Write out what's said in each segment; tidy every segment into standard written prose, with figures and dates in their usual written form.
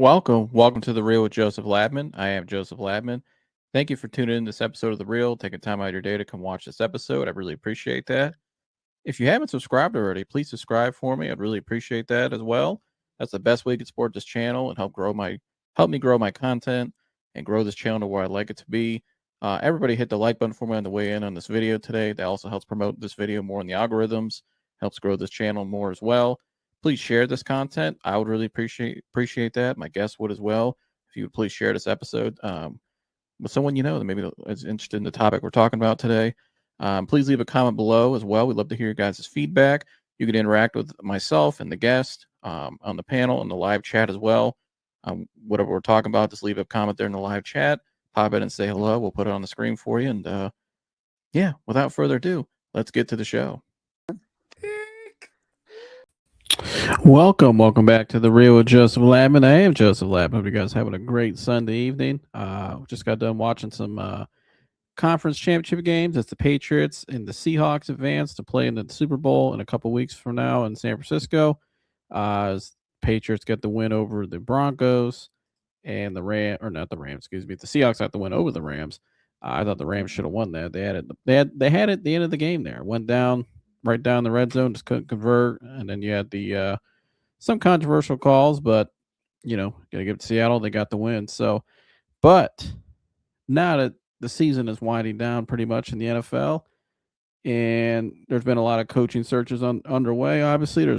Welcome to The Real with Joseph Labman. I am Joseph Labman. Thank you for tuning in to this episode of The Real, taking time out of your day to come watch this episode. I really appreciate that. If you haven't subscribed already, please subscribe for me. I'd really appreciate that as well. That's the best way you can support this channel and help me grow my content and grow this channel to where I'd like it to be. Everybody hit the like button for me on the way in on this video today. That also helps promote this video more in the algorithms, helps grow this channel more as well. Please share this content. I would really appreciate that. My guests would as well. If you would please share this episode with someone you know that maybe is interested in the topic we're talking about today. Please leave a comment below as well. We'd love to hear your guys' feedback. You can interact with myself and the guest on the panel and the live chat as well. Whatever we're talking about, just leave a comment there in the live chat. Pop in and say hello. We'll put it on the screen for you. And yeah, without further ado, let's get to the show. Welcome back to The Real with Joseph Labman. I am Joseph Labman. Hope you guys having a great Sunday evening. Just got done watching some conference championship games as the Patriots and the Seahawks advance to play in the Super Bowl in a couple weeks from now in San Francisco. As Patriots get the win over the Broncos and the Seahawks got the win over the Rams. I thought the Rams should have won that. They had it at the end of the game there. Went down right down the red zone, just couldn't convert. And then you had the some controversial calls, but gotta give it to Seattle. They got the win. So, but now that the season is winding down pretty much in the NFL, and there's been a lot of coaching searches underway. Obviously,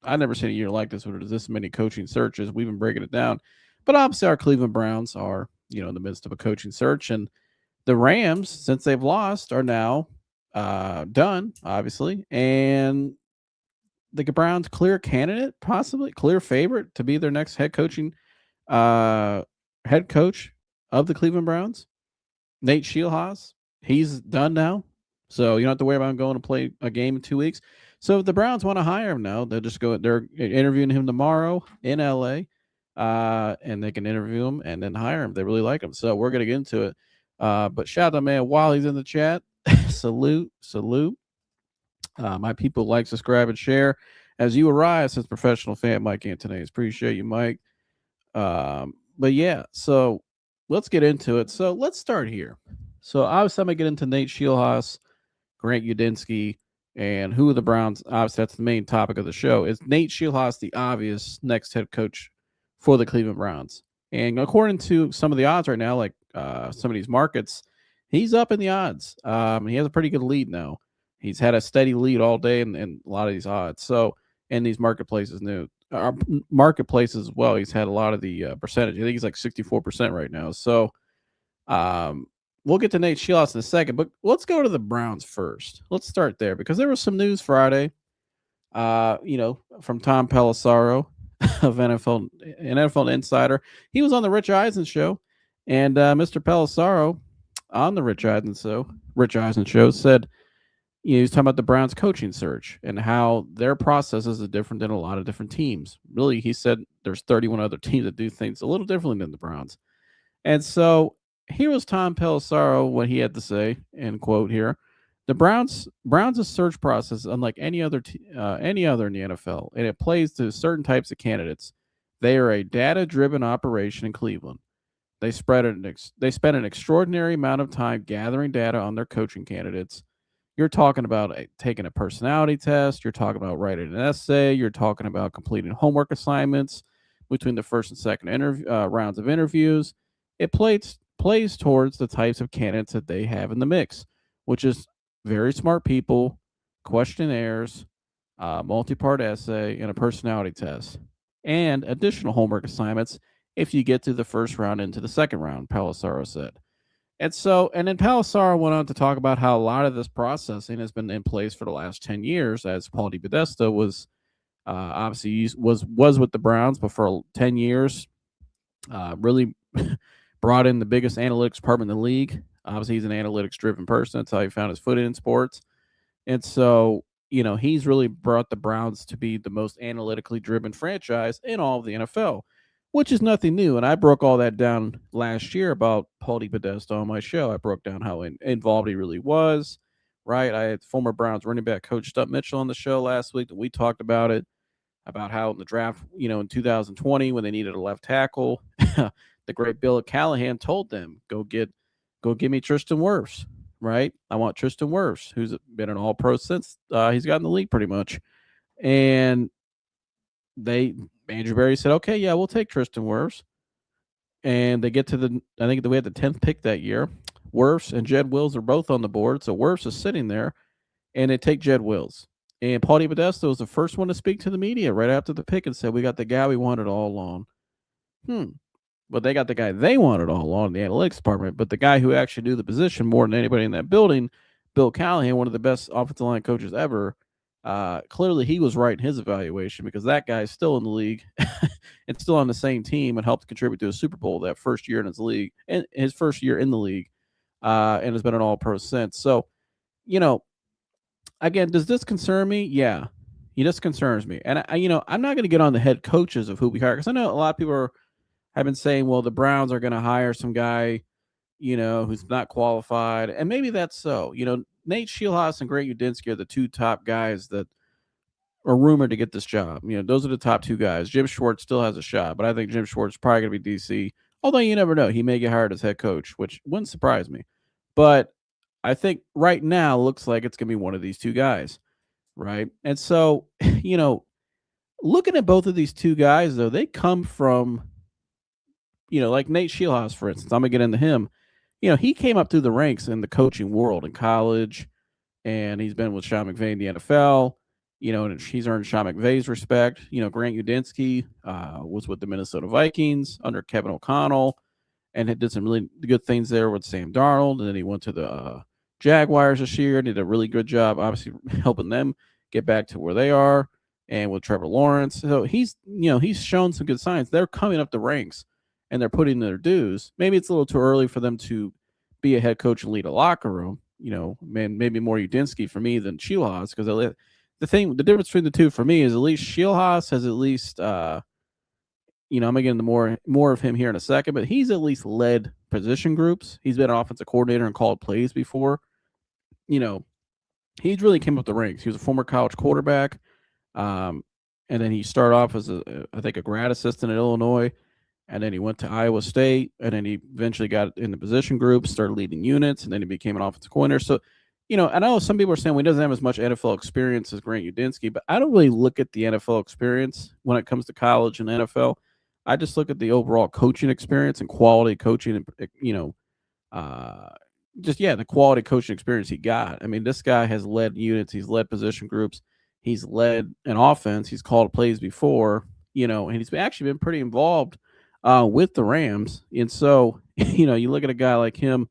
I never seen a year like this where there's this many coaching searches. We've been breaking it down, but obviously our Cleveland Browns are in the midst of a coaching search, and the Rams, since they've lost, are now done, obviously, and the Browns clear candidate, possibly clear favorite to be their next head coach of the Cleveland Browns. Nate Scheelhaase, he's done now, so you don't have to worry about him going to play a game in 2 weeks. So if the Browns want to hire him now, they're interviewing him tomorrow in LA, and they can interview him and then hire him. They really like him, so we're gonna get into it. But shout out, man, while he's in the chat. salute. My people, like, subscribe, and share as you arise. As professional fan Mike Antonis. Appreciate you, Mike. But yeah, so let's get into it. So let's start here. So obviously I'm gonna get into Nate Scheelhaase, Grant Udinski, and who are the Browns. Obviously that's the main topic of the show. Is Nate Scheelhaase the obvious next head coach for the Cleveland Browns? And according to some of the odds right now, like some of these markets, he's up in the odds. He has a pretty good lead now. He's had a steady lead all day in a lot of these odds. So, in these marketplaces as well, he's had a lot of the percentage. I think he's like 64% right now. So, we'll get to Nate Scheelhaase in a second, but let's go to the Browns first. Let's start there because there was some news Friday, from Tom Pelissero of NFL Insider. He was on the Rich Eisen show, and Mr. Pelissero on the Rich Eisen show said, he was talking about the Browns coaching search and how their processes are different than a lot of different teams. Really, he said there's 31 other teams that do things a little differently than the Browns. And so here was Tom Pelissero, what he had to say, and quote here: the Browns' search process, unlike any other in the NFL, and it plays to certain types of candidates. They are a data-driven operation in Cleveland. They spent an extraordinary amount of time gathering data on their coaching candidates. You're talking about taking a personality test. You're talking about writing an essay. You're talking about completing homework assignments between the first and second rounds of interviews. It plays towards the types of candidates that they have in the mix, which is very smart people, questionnaires, multi-part essay, and a personality test, and additional homework assignments if you get to the first round into the second round, Pelissero said. And then Pelissero went on to talk about how a lot of this processing has been in place for the last 10 years, as Paul DePodesta was obviously was with the Browns, but for 10 years, really brought in the biggest analytics department in the league. Obviously, he's an analytics-driven person. That's how he found his foot in sports. And so, he's really brought the Browns to be the most analytically driven franchise in all of the NFL, which is nothing new. And I broke all that down last year about Paul DePodesta on my show. I broke down how involved he really was, right? I had former Browns running back coach Stump Mitchell on the show last week. We talked about it. about how in the draft, in 2020 when they needed a left tackle, the great Bill Callahan told them, go give me Tristan Wirfs, right? I want Tristan Wirfs, who's been an All-Pro since he's got in the league pretty much. And Andrew Berry said, okay, yeah, we'll take Tristan Wirfs. And they get to I think we had the 10th pick that year. Wirfs and Jed Wills are both on the board. So Wirfs is sitting there, and they take Jed Wills. And Paul DePodesta was the first one to speak to the media right after the pick and said, we got the guy we wanted all along. But they got the guy they wanted all along in the analytics department. But the guy who actually knew the position more than anybody in that building, Bill Callahan, one of the best offensive line coaches ever, clearly he was right in his evaluation because that guy is still in the league and still on the same team and helped contribute to a Super Bowl that first year in his league, and his first year in the league, and has been an All-Pro since. So, again, does this concern me? Yeah, this concerns me. And I'm not going to get on the head coaches of who we hire because I know a lot of people have been saying, well, the Browns are going to hire some guy, who's not qualified, and maybe that's so. Nate Scheelhaase and Grant Udinski are the two top guys that are rumored to get this job. Those are the top two guys. Jim Schwartz still has a shot, but I think Jim Schwartz is probably going to be DC. Although you never know, he may get hired as head coach, which wouldn't surprise me. But I think right now looks like it's going to be one of these two guys, right? And so, looking at both of these two guys, though, they come from, like Nate Scheelhaase, for instance. I'm going to get into him. He came up through the ranks in the coaching world in college, and he's been with Sean McVay in the NFL. And he's earned Sean McVay's respect. Grant Udinski was with the Minnesota Vikings under Kevin O'Connell and did some really good things there with Sam Darnold. And then he went to the Jaguars this year and did a really good job, obviously helping them get back to where they are. And with Trevor Lawrence. So he's shown some good signs. They're coming up the ranks and they're putting in their dues. Maybe it's a little too early for them to be a head coach and lead a locker room. Maybe more Udinski for me than Scheelhaase because the difference between the two for me is at least Scheelhaase has at least, I'm going to get into more of him here in a second, but he's at least led position groups. He's been an offensive coordinator and called plays before. He's really came up the ranks. He was a former college quarterback. And then he started off as I think a grad assistant at Illinois. And then he went to Iowa State, and then he eventually got in the position group, started leading units, and then he became an offensive coordinator. So, I know some people are saying he doesn't have as much NFL experience as Grant Udinski, but I don't really look at the NFL experience when it comes to college and NFL. I just look at the overall coaching experience and quality coaching, and the quality coaching experience he got. I mean, this guy has led units, he's led position groups, he's led an offense, he's called plays before, and he's actually been pretty involved with the Rams. And so, you look at a guy like him,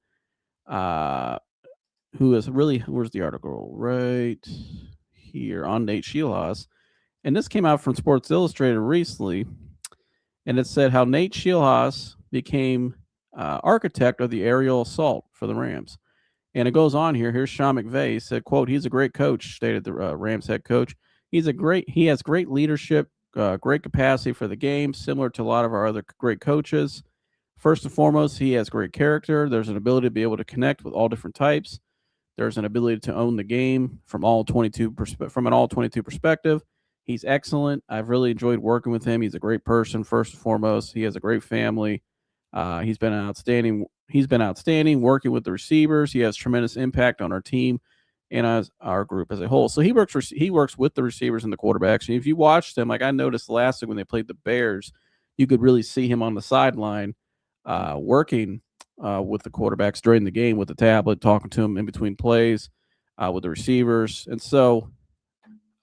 who is really, where's the article? Right here on Nate Scheelhaase. And this came out from Sports Illustrated recently. And it said how Nate Scheelhaase became architect of the aerial assault for the Rams. And it goes on here. Here's Sean McVay. He said, quote, he's a great coach, stated the Rams head coach. He has great leadership, great capacity for the game, similar to a lot of our other great coaches. First and foremost, he has great character. There's an ability to be able to connect with all different types. There's an ability to own the game from an all 22 perspective. He's excellent. I've really enjoyed working with him. He's a great person, first and foremost. He has a great family. He's been outstanding working with the receivers. He has tremendous impact on our team and as our group as a whole. So he works with the receivers and the quarterbacks. And if you watched them, like I noticed last week when they played the Bears, you could really see him on the sideline working with the quarterbacks during the game with the tablet, talking to them in between plays with the receivers. And so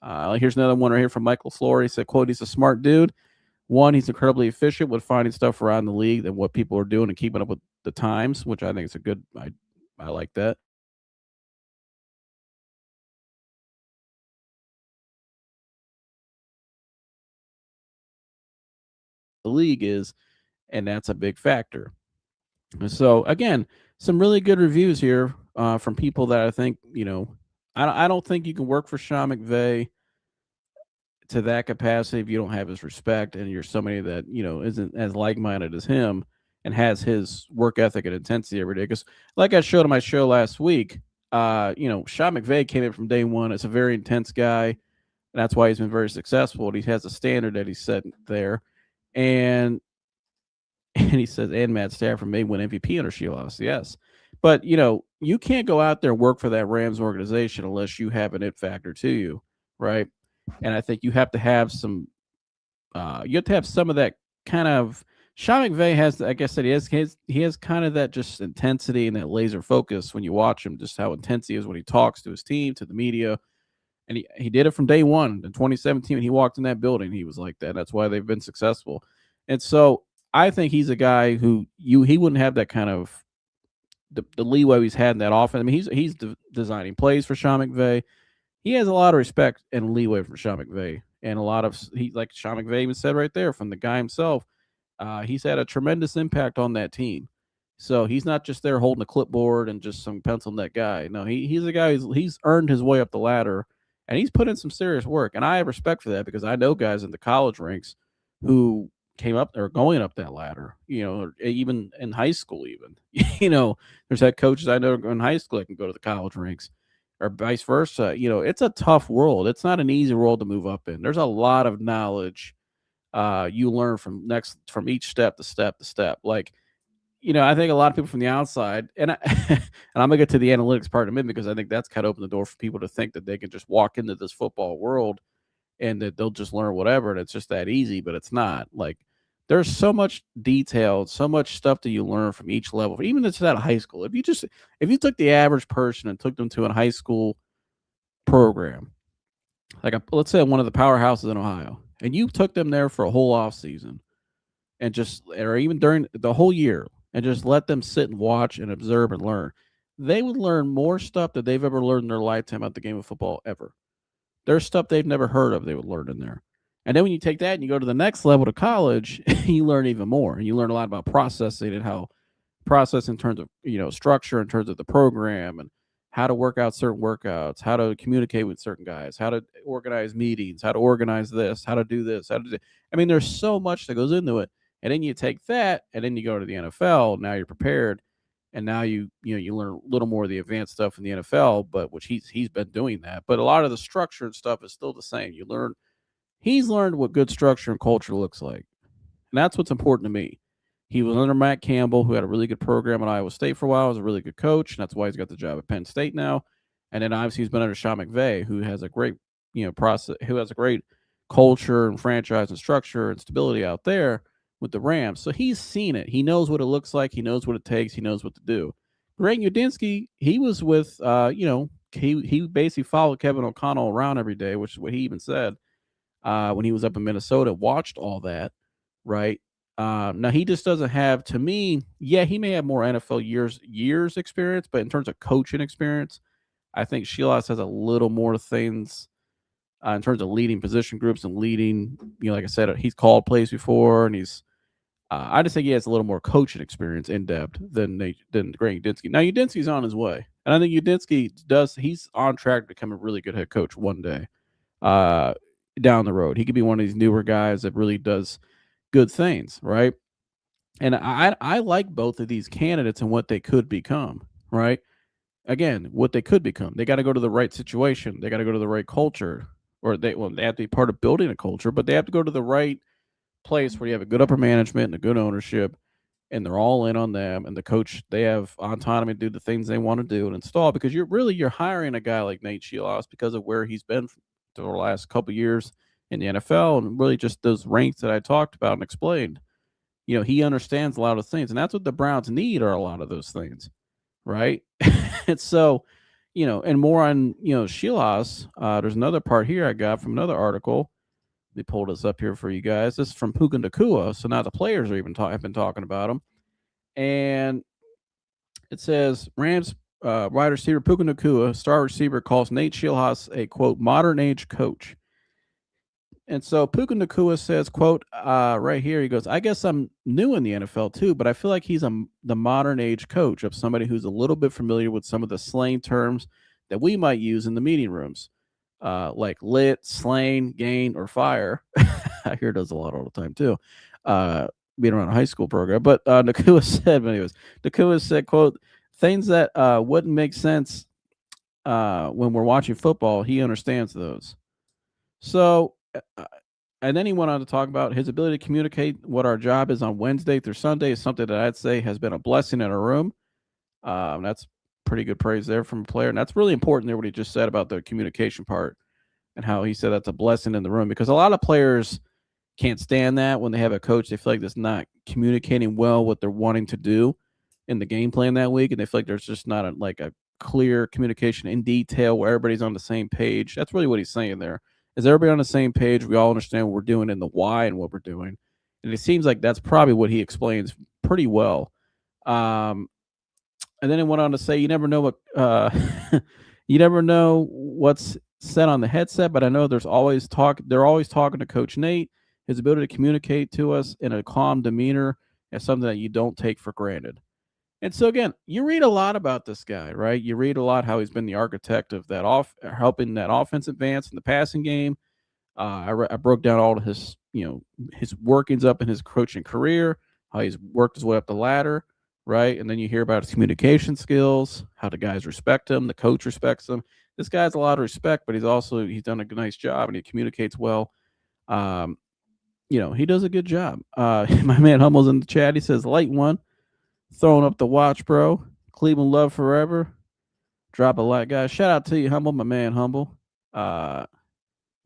here's another one right here from Michael Flory. He said, quote, he's a smart dude. One, he's incredibly efficient with finding stuff around the league and what people are doing and keeping up with the times, which I think is a good, I like that. The league is, and that's a big factor. And so again, some really good reviews here from people that I think, I don't think you can work for Sean McVay to that capacity if you don't have his respect and you're somebody that, isn't as like-minded as him and has his work ethic and intensity every day. Because like I showed on my show last week, Sean McVay came in from day one as a very intense guy, and that's why he's been very successful. And he has a standard that he's set there, and and he says, and Matt Stafford may win MVP under Scheelhaase. Yes, but you can't go out there and work for that Rams organization unless you have an it factor to you, right? And I think you have to have some. You have to have some of that kind of. Sean McVay has, like I said, he has kind of that just intensity and that laser focus when you watch him, just how intense he is when he talks to his team, to the media, and he did it from day one in 2017 when he walked in that building. He was like that. That's why they've been successful. And so I think he's a guy who he wouldn't have that kind of the leeway he's had in that offense. I mean, he's designing plays for Sean McVay. He has a lot of respect and leeway from Sean McVay, and a lot of like Sean McVay even said right there from the guy himself. He's had a tremendous impact on that team. So he's not just there holding a clipboard and just some pencil neck guy. No, he's a guy he's earned his way up the ladder, and he's put in some serious work. And I have respect for that because I know guys in the college ranks who came up or going up that ladder, or even in high school, even. There's head coaches I know in high school that can go to the college ranks or vice versa. It's a tough world. It's not an easy world to move up in. There's a lot of knowledge you learn from each step to step to step. Like, I think a lot of people from the outside, and and I'm gonna get to the analytics part in a minute because I think that's kind of opened the door for people to think that they can just walk into this football world and that they'll just learn whatever and it's just that easy, but it's not. Like, there's so much detail, so much stuff that you learn from each level, even if it's out of high school. If you took the average person and took them to a high school program, like let's say one of the powerhouses in Ohio, and you took them there for a whole off season and or even during the whole year and just let them sit and watch and observe and learn, they would learn more stuff that they've ever learned in their lifetime about the game of football ever. There's stuff they've never heard of they would learn in there. And then when you take that and you go to the next level to college, you learn even more. And you learn a lot about processing and how process in terms of structure, in terms of the program, and how to work out certain workouts, how to communicate with certain guys, how to organize meetings, how to organize this, how to do this, how to do. I mean, there's so much that goes into it. And then you take that, and then you go to the NFL. Now you're prepared, and now you learn a little more of the advanced stuff in the NFL. But which he's been doing that. But a lot of the structure and stuff is still the same. He's learned what good structure and culture looks like, and that's what's important to me. He was under Matt Campbell, who had a really good program at Iowa State for a while, was a really good coach, and that's why he's got the job at Penn State now. And then obviously he's been under Sean McVay, who has a great, process, who has a great culture and franchise and structure and stability out there with the Rams. So he's seen it. He knows what it looks like. He knows what it takes. He knows what to do. Greg Udinski, he was with, he basically followed Kevin O'Connell around every day, which is what he even said when he was up in Minnesota, watched all that, right? Now he just doesn't have, to me, yeah, he may have more NFL years experience, but in terms of coaching experience, I think Scheelhaase has a little more things in terms of leading position groups and leading. Like I said, he's called plays before, and he's. I just think he has a little more coaching experience in depth than Greg Udinski. Now Udinski's on his way, and I think Udinski he's on track to become a really good head coach one day. Down the road, he could be one of these newer guys that really does good things, right? And I like both of these candidates and what they could become, right? Again, what they could become. They got to go to the right situation. They got to go to the right culture, or they have to be part of building a culture, but they have to go to the right place where you have a good upper management and a good ownership, and they're all in on them. And the coach, they have autonomy to do the things they want to do and install, because you're hiring a guy like Nate Scheelhaase because of where he's been for the last couple of years in the NFL, and really just those ranks that I talked about and explained. He understands a lot of things, and that's what the Browns need, are a lot of those things, right? And so, and more on Scheelhaase. There's another part here I got from another article. They pulled us up here for you guys. This is from Puka Nacua. So now the players are even have been talking about him, and it says Rams wide receiver Puka Nacua, star receiver, calls Nate Scheelhaase a quote modern age coach. And so Puka Nacua says, quote, right here, he goes, I guess I'm new in the NFL too, but I feel like he's the modern age coach of somebody who's a little bit familiar with some of the slang terms that we might use in the meeting rooms, like lit, slain, gain, or fire. I hear those a lot all the time too, being around a high school program. But Nacua said, quote, things that wouldn't make sense when we're watching football, he understands those. So, and then he went on to talk about his ability to communicate what our job is on Wednesday through Sunday is something that I'd say has been a blessing in our room. That's pretty good praise there from a player. And that's really important there, what he just said about the communication part and how he said that's a blessing in the room because a lot of players can't stand that when they have a coach they feel like that's not communicating well what they're wanting to do in the game plan that week, and they feel like there's just not a clear communication in detail where everybody's on the same page. That's really what he's saying there. Is everybody on the same page? We all understand what we're doing and the why and what we're doing, and it seems like that's probably what he explains pretty well. Um, and then it went on to say, you never know what you never know what's said on the headset, but I know there's always talk. They're always talking to Coach Nate. His ability to communicate to us in a calm demeanor is something that you don't take for granted. And so again, you read a lot about this guy, right? You read a lot how he's been the architect of that helping that offense advance in the passing game. I broke down all of his, his workings up in his coaching career, how he's worked his way up the ladder, right? And then you hear about his communication skills, how the guys respect him, the coach respects him. This guy has a lot of respect, but he's done a nice job and he communicates well. Um, he does a good job. My man Humble's in the chat. He says, light one, throwing up the watch, bro. Cleveland love forever. Drop a like, guys. Shout out to you, Humble, my man Humble.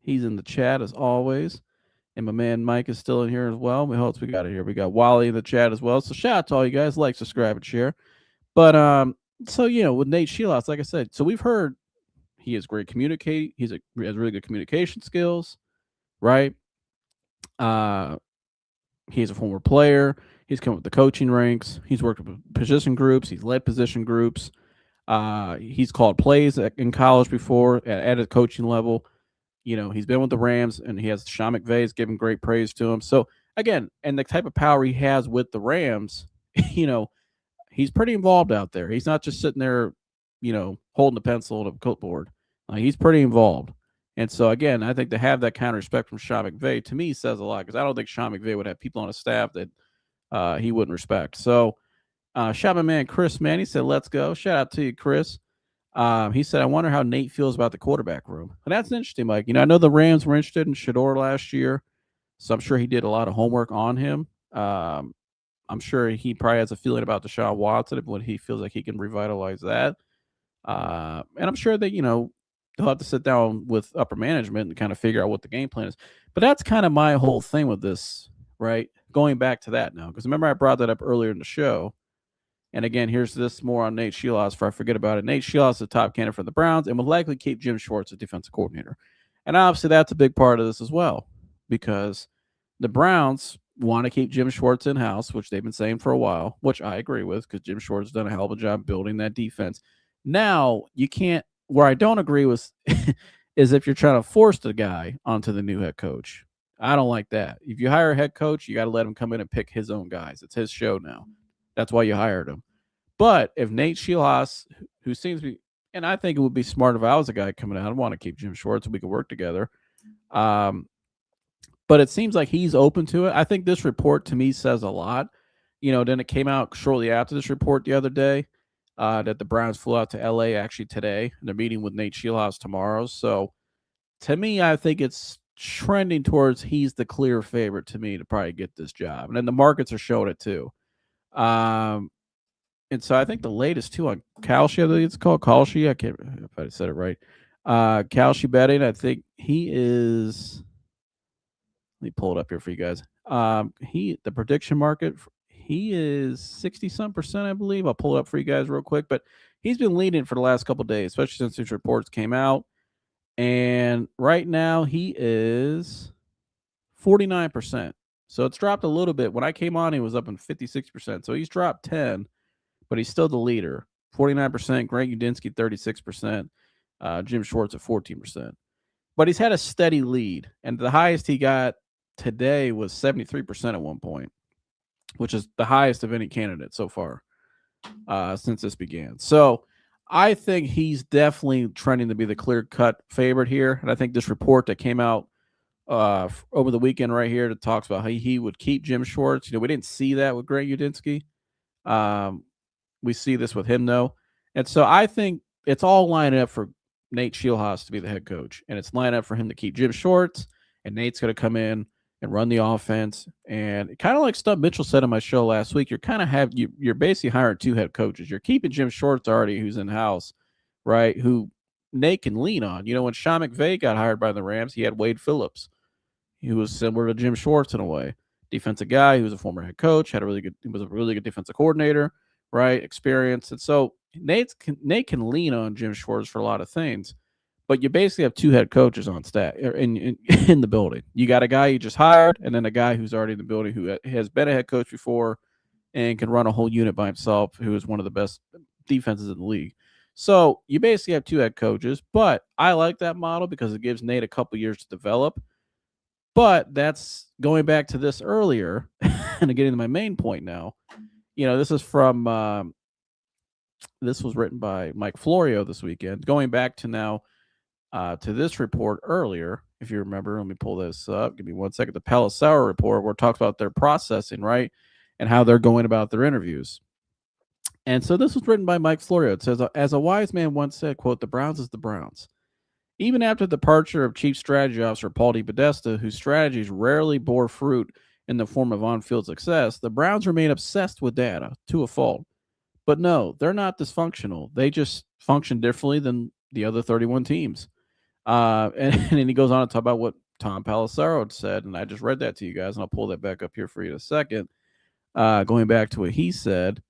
He's in the chat as always. And my man Mike is still in here as well. What else we got it here? We got Wally in the chat as well. So shout out to all you guys. Like, subscribe, and share. But so with Nate Scheelhaase, like I said, so we've heard he is great communicate. He has really good communication skills, right? He's a former player. He's come up with the coaching ranks. He's worked with position groups. He's led position groups. He's called plays in college before at a coaching level. He's been with the Rams, and he has Sean McVay's giving great praise to him. So again, and the type of power he has with the Rams, he's pretty involved out there. He's not just sitting there, holding the pencil to a clipboard. He's pretty involved. And so again, I think to have that kind of respect from Sean McVay to me says a lot because I don't think Sean McVay would have people on his staff that he wouldn't respect. So shout out my man Chris, man. He said, "Let's go." Shout out to you, Chris. He said, I wonder how Nate feels about the quarterback room. And that's interesting, Mike. I know the Rams were interested in Shador last year, so I'm sure he did a lot of homework on him. I'm sure he probably has a feeling about Deshaun Watson, but he feels like he can revitalize that. And I'm sure that, they'll have to sit down with upper management and kind of figure out what the game plan is. But that's kind of my whole thing with this, right? Going back to that now, because remember I brought that up earlier in the show. And again, here's this more on Nate Scheelhaase before I forget about it. Nate Scheelhaase is the top candidate for the Browns and will likely keep Jim Schwartz as defensive coordinator. And obviously that's a big part of this as well because the Browns want to keep Jim Schwartz in-house, which they've been saying for a while, which I agree with because Jim Schwartz has done a hell of a job building that defense. Now, you can't – where I don't agree with is if you're trying to force the guy onto the new head coach. I don't like that. If you hire a head coach, you got to let him come in and pick his own guys. It's his show now. That's why you hired him. But if Nate Scheelhaase, who seems to be, and I think it would be smart if I was a guy coming out, I'd want to keep Jim Schwartz and we could work together. But it seems like he's open to it. I think this report to me says a lot. Then it came out shortly after this report the other day that the Browns flew out to LA actually today. And they're meeting with Nate Scheelhaase tomorrow. So to me, I think it's trending towards he's the clear favorite to me to probably get this job. And then the markets are showing it too. And so I think the latest too on Kalshi, I think it's called Kalshi. I can't remember if I said it right. Kalshi betting, I think he is. Let me pull it up here for you guys. The prediction market, he is 60-some%, I believe. I'll pull it up for you guys real quick. But he's been leading for the last couple of days, especially since these reports came out. And right now he is 49%. So it's dropped a little bit. When I came on, he was up in 56%. So he's dropped 10, but he's still the leader. 49%, Greg Udinski 36%, Jim Schwartz at 14%. But he's had a steady lead. And the highest he got today was 73% at one point, which is the highest of any candidate so far since this began. So I think he's definitely trending to be the clear-cut favorite here. And I think this report that came out over the weekend right here that talks about how he would keep Jim Schwartz. We didn't see that with Greg Udinski. We see this with him, though. And so I think it's all lining up for Nate Scheelhaase to be the head coach, and it's lined up for him to keep Jim Schwartz, and Nate's going to come in and run the offense. And kind of like Stump Mitchell said on my show last week, you're basically hiring two head coaches. You're keeping Jim Schwartz already, who's in house, right? Who Nate can lean on. When Sean McVay got hired by the Rams, he had Wade Phillips. He was similar to Jim Schwartz in a way. Defensive guy, he was a former head coach, he was a really good defensive coordinator, right? Experience. And so Nate can lean on Jim Schwartz for a lot of things, but you basically have two head coaches on staff in the building. You got a guy you just hired, and then a guy who's already in the building who has been a head coach before and can run a whole unit by himself, who is one of the best defenses in the league. So you basically have two head coaches, but I like that model because it gives Nate a couple years to develop. But that's going back to this earlier, and getting to my main point now. This is from this was written by Mike Florio this weekend. Going back to now to this report earlier, if you remember, let me pull this up. Give me 1 second. The Palisaro report, where it talks about their processing, right, and how they're going about their interviews. And so this was written by Mike Florio. It says, as a wise man once said, quote, "The Browns is the Browns." Even after the departure of Chief Strategy Officer Paul DePodesta, whose strategies rarely bore fruit in the form of on-field success, the Browns remain obsessed with data to a fault. But no, they're not dysfunctional. They just function differently than the other 31 teams. And then he goes on to talk about what Tom Palisaro had said, and I just read that to you guys, and I'll pull that back up here for you in a second. Going back to what he said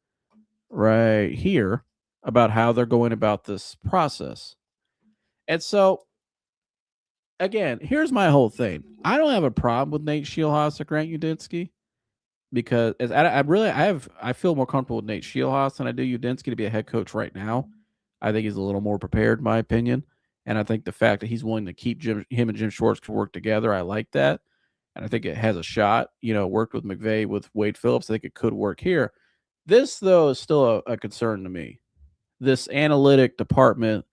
right here about how they're going about this process. And so, again, here's my whole thing. I don't have a problem with Nate Scheelhaase or Grant Udinski because I feel more comfortable with Nate Scheelhaase than I do Udinski to be a head coach right now. I think he's a little more prepared, in my opinion. And I think the fact that he's willing to keep him and Jim Schwartz to work together, I like that. And I think it has a shot. Worked with McVay, with Wade Phillips. I think it could work here. This, though, is still a concern to me. This analytic department,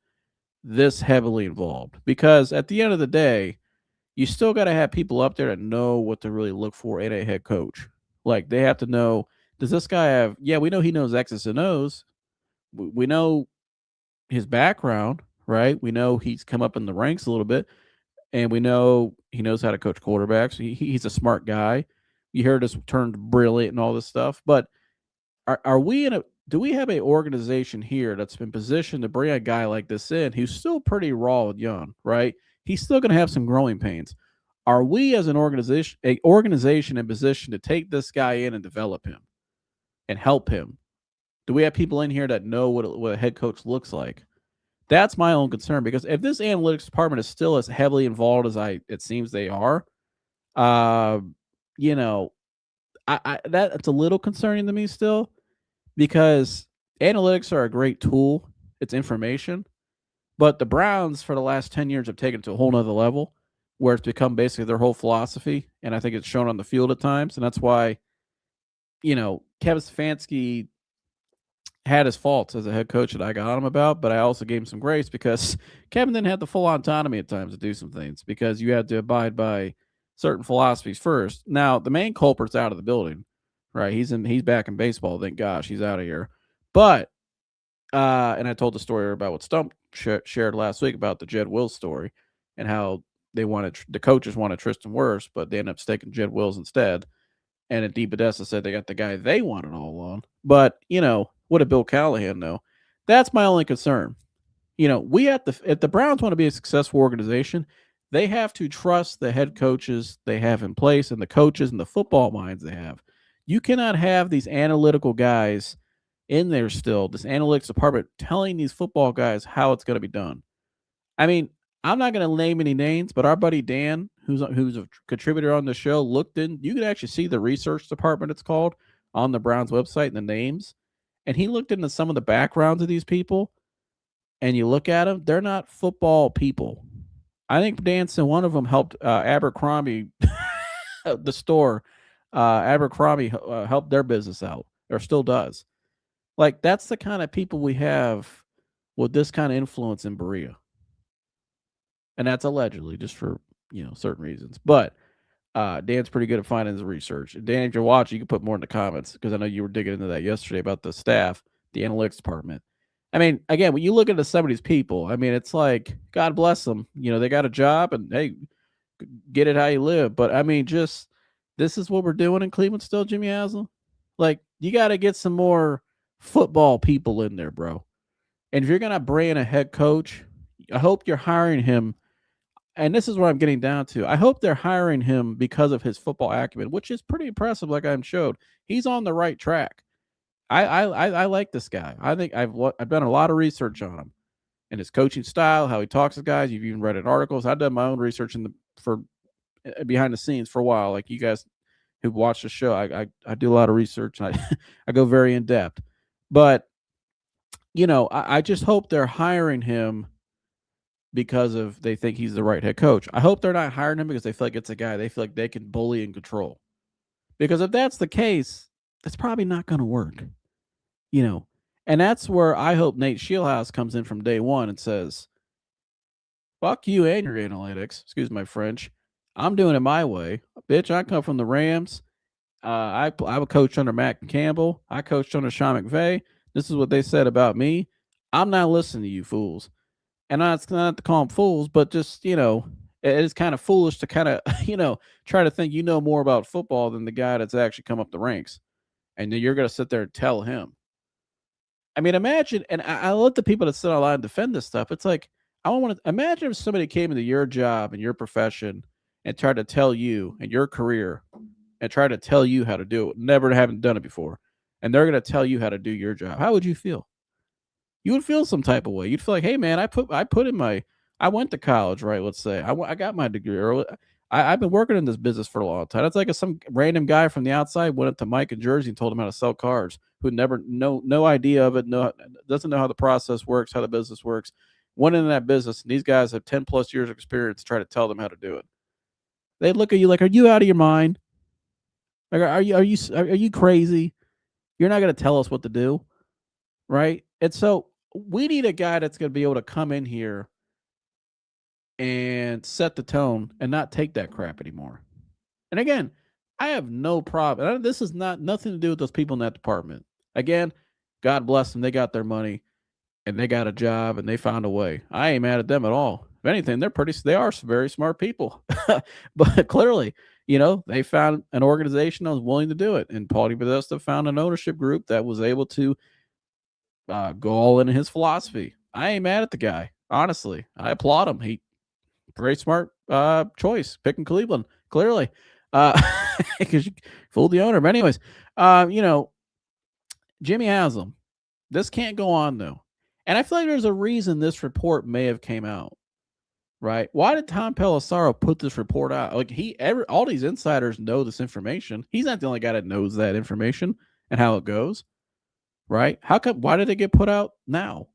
this heavily involved, because at the end of the day, you still got to have people up there that know what to really look for in a head coach. Like, they have to know, does this guy have, we know he knows X's and O's. We know his background, right? We know he's come up in the ranks a little bit, and we know he knows how to coach quarterbacks. He's a smart guy. You heard us turned brilliant and all this stuff, but are we do we have an organization here that's been positioned to bring a guy like this in who's still pretty raw and young, right? He's still going to have some growing pains. Are we as an organization in position to take this guy in and develop him and help him? Do we have people in here that know what a head coach looks like? That's my own concern, because if this analytics department is still as heavily involved as it seems they are, that's a little concerning to me still, because analytics are a great tool. It's information. But the Browns, for the last 10 years, have taken it to a whole nother level where it's become basically their whole philosophy. And I think it's shown on the field at times. And that's why, Kevin Stefanski had his faults as a head coach that I got him about, but I also gave him some grace because Kevin didn't have the full autonomy at times to do some things, because you had to abide by certain philosophies first. Now, the main culprit's out of the building, right? He's back in baseball. Thank gosh, he's out of here. But and I told the story about what Stump shared last week about the Jed Wills story and how the coaches wanted Tristan Wirfs, but they ended up sticking Jed Wills instead. And at DePodesta said they got the guy they wanted all along. But, what did Bill Callahan know? That's my only concern. If the Browns want to be a successful organization, they have to trust the head coaches they have in place and the coaches and the football minds they have. You cannot have these analytical guys in there still, this analytics department, telling these football guys how it's going to be done. I mean, I'm not going to name any names, but our buddy Dan, who's a contributor on the show, looked in. You could actually see the research department, it's called, on the Browns website and the names. And he looked into some of the backgrounds of these people, and you look at them, they're not football people. I think Danson, one of them, helped Abercrombie, the store. Abercrombie helped their business out, or still does. Like, that's the kind of people we have with this kind of influence in Berea. And that's allegedly, just for, certain reasons. But Dan's pretty good at finding his research. And Dan, if you're watching, you can put more in the comments, because I know you were digging into that yesterday about the staff, the analytics department. I mean, again, when you look into some of these people, I mean, it's like God bless them. They got a job and hey, get it how you live. But I mean, just this is what we're doing in Cleveland still, Jimmy Haslam. Like, you got to get some more football people in there, bro. And if you're gonna bring a head coach, I hope you're hiring him. And this is what I'm getting down to. I hope they're hiring him because of his football acumen, which is pretty impressive. Like I showed, he's on the right track. I like this guy. I think I've done a lot of research on him and his coaching style, how he talks to guys. You've even read in articles. I've done my own research for behind the scenes for a while. Like you guys who watch the show, I do a lot of research and I I go very in depth. But I just hope they're hiring him because of they think he's the right head coach. I hope they're not hiring him because they feel like it's a guy they feel like they can bully and control. Because if that's the case, that's probably not going to work. You know, and that's where I hope Nate Scheelhaase comes in from day one and says, "Fuck you and your analytics." Excuse my French. I'm doing it my way, bitch. I come from the Rams. I would coach under Matt Campbell. I coached under Sean McVay. This is what they said about me. I'm not listening to you fools. And it's not to call them fools, but just it is kind of foolish to kind of try to think you know more about football than the guy that's actually come up the ranks, and then you're going to sit there and tell him. I mean, imagine, and I love the people that sit online and defend this stuff. It's like I don't want to imagine if somebody came into your job and your profession and tried to tell you and your career and try to tell you how to do it. Never haven't done it before, and they're going to tell you how to do your job. How would you feel? You would feel some type of way. You'd feel like, hey man, I put in I went to college, right? Let's say I got my degree. Or I've been working in this business for a long time. It's like if some random guy from the outside went up to Mike in Jersey and told him how to sell cars, who never no idea of it, doesn't know how the process works, how the business works. Went into that business, and these guys have 10+ years of experience to try to tell them how to do it. They look at you like, are you out of your mind? Like, are you crazy? You're not going to tell us what to do, right? And so we need a guy that's going to be able to come in here and set the tone and not take that crap anymore. And again, I have no problem. This is nothing to do with those people in that department. Again, God bless them. They got their money and they got a job and they found a way. I ain't mad at them at all. If anything, they are very smart people. But clearly, they found an organization that was willing to do it. And Paulie Bethesda found an ownership group that was able to go all in his philosophy. I ain't mad at the guy. Honestly, I applaud him. He very smart choice picking Cleveland. Clearly, because you fooled the owner. But anyways, Jimmy Haslam. This can't go on though, and I feel like there's a reason this report may have came out. Right? Why did Tom Pelissero put this report out? Like all these insiders know this information. He's not the only guy that knows that information and how it goes. Right? How come? Why did it get put out now?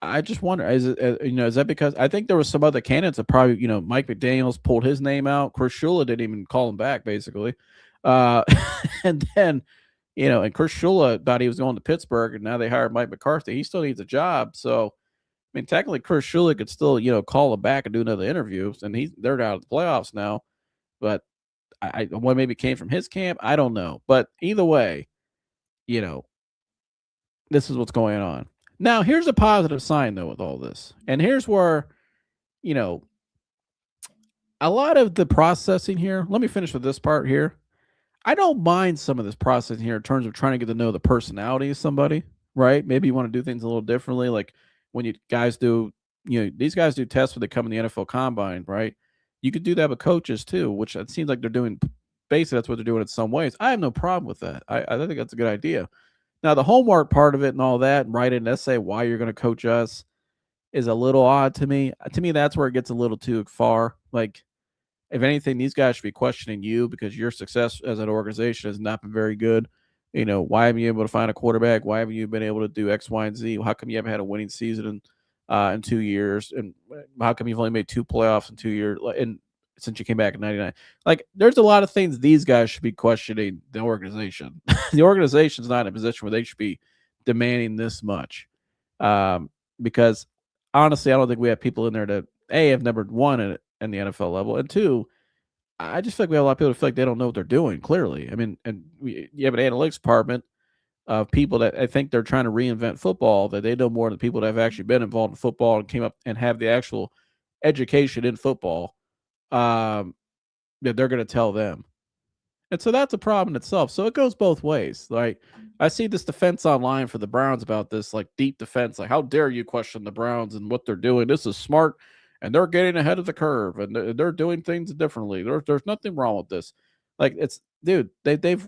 I just wonder. Is it is that because I think there was some other candidates that probably Mike McDaniels pulled his name out. Chris Shula didn't even call him back basically, and then and Chris Shula thought he was going to Pittsburgh, and now they hired Mike McCarthy. He still needs a job, so I mean technically Chris Shula could still call him back and do another interview, and they're out of the playoffs now. But what maybe came from his camp, I don't know. But either way, this is what's going on. Now, here's a positive sign, though, with all this. And here's where, a lot of the processing here, let me finish with this part here. I don't mind some of this processing here in terms of trying to get to know the personality of somebody, right? Maybe you want to do things a little differently. Like when these guys do tests when they come in the NFL Combine, right? You could do that with coaches, too, which it seems like they're doing. Basically, that's what they're doing in some ways. I have no problem with that. I think that's a good idea. Now, the homework part of it and all that, and write an essay why you're going to coach us is a little odd to me. To me, that's where it gets a little too far. Like, if anything, these guys should be questioning you because your success as an organization has not been very good. Why haven't you been able to find a quarterback? Why haven't you been able to do X, Y, and Z? How come you haven't had a winning season in 2 years? And how come you've only made 2 playoffs in 2 years? And since you came back in '99, like there's a lot of things these guys should be questioning the organization. The organization's not in a position where they should be demanding this much, because honestly, I don't think we have people in there that have never won in the NFL level, and two, I just feel like we have a lot of people that feel like they don't know what they're doing. Clearly, I mean, and you have an analytics department of people that I think they're trying to reinvent football, that they know more than people that have actually been involved in football and came up and have the actual education in football, um, that they're going to tell them. And so that's a problem in itself. So it goes both ways. Like I see this defense online for the Browns about this, like deep defense. Like, how dare you question the Browns and what they're doing? This is smart, and they're getting ahead of the curve, and they're doing things differently. There's nothing wrong with this. Like it's, dude, they've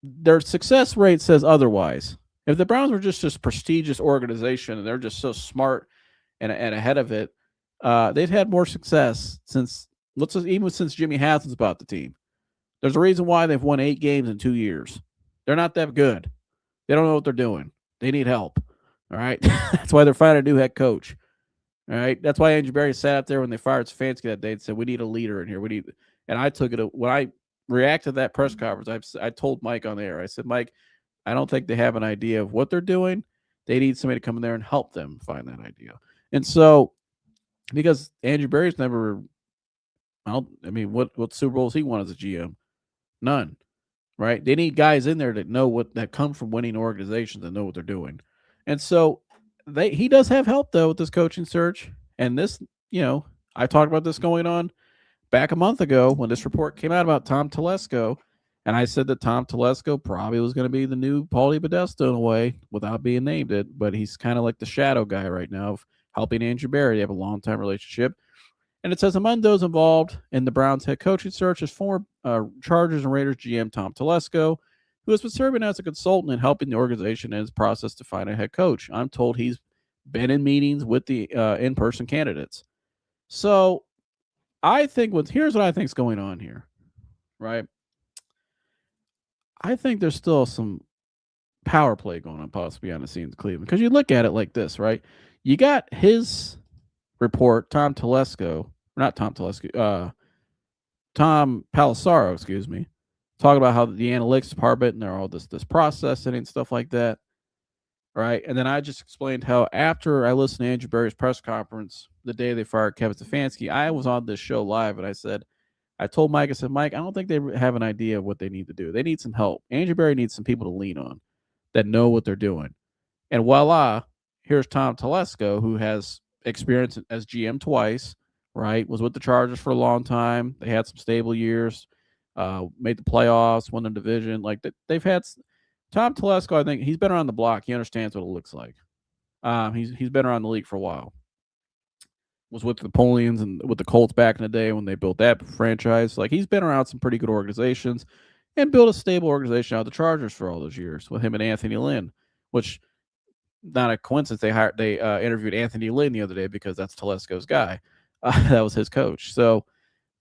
their success rate says otherwise. If the Browns were just this prestigious organization and they're just so smart and ahead of it, they've had more success since even since Jimmy Haslam's bought the team. There's a reason why they've won 8 games in 2 years. They're not that good. They don't know what they're doing. They need help. All right. That's why they're finding a new head coach. All right. That's why Andrew Berry sat out there when they fired Stefanski that day and said, "We need a leader in here. We need." And I took it when I reacted to that press conference. I told Mike on the air. I said, "Mike, I don't think they have an idea of what they're doing. They need somebody to come in there and help them find that idea." And so, because Andrew Berry's never, what Super Bowls he won as a GM? None. Right? They need guys in there that know that come from winning organizations and know what they're doing. And so he does have help though with this coaching search. And this, I talked about this going on back a month ago when this report came out about Tom Telesco. And I said that Tom Telesco probably was going to be the new Paulie Podesta in a way without being named it. But he's kind of like the shadow guy right now of helping Andrew Berry. They have a long time relationship. And it says among those involved in the Browns head coaching search is former Chargers and Raiders GM Tom Telesco, who has been serving as a consultant and helping the organization in its process to find a head coach. I'm told he's been in meetings with the in-person candidates. So I think here's what I think is going on here, right? I think there's still some power play going on possibly behind the scenes in Cleveland, because you look at it like this, right? You got his report, Tom Telesco, not Tom Telesco, Tom Pelissaro, excuse me, talking about how the analytics department and they're all this processing and stuff like that, right? And then I just explained how after I listened to Andrew Berry's press conference the day they fired Kevin Stefanski, I was on this show live and I told Mike, I said, Mike, I don't think they have an idea of what they need to do. They need some help. Andrew Berry needs some people to lean on that know what they're doing. And voila, here's Tom Telesco, who has experience as GM twice, right? Was with the Chargers for a long time. They had some stable years, made the playoffs, won the division. Like they've had Tom Telesco. I think he's been around the block. He understands what it looks like. He's been around the league for a while. Was with the Napoleons and with the Colts back in the day when they built that franchise. Like he's been around some pretty good organizations and built a stable organization out of the Chargers for all those years with him and Anthony Lynn, which not a coincidence. They interviewed Anthony Lynn the other day because that's Telesco's guy. That was his coach. So,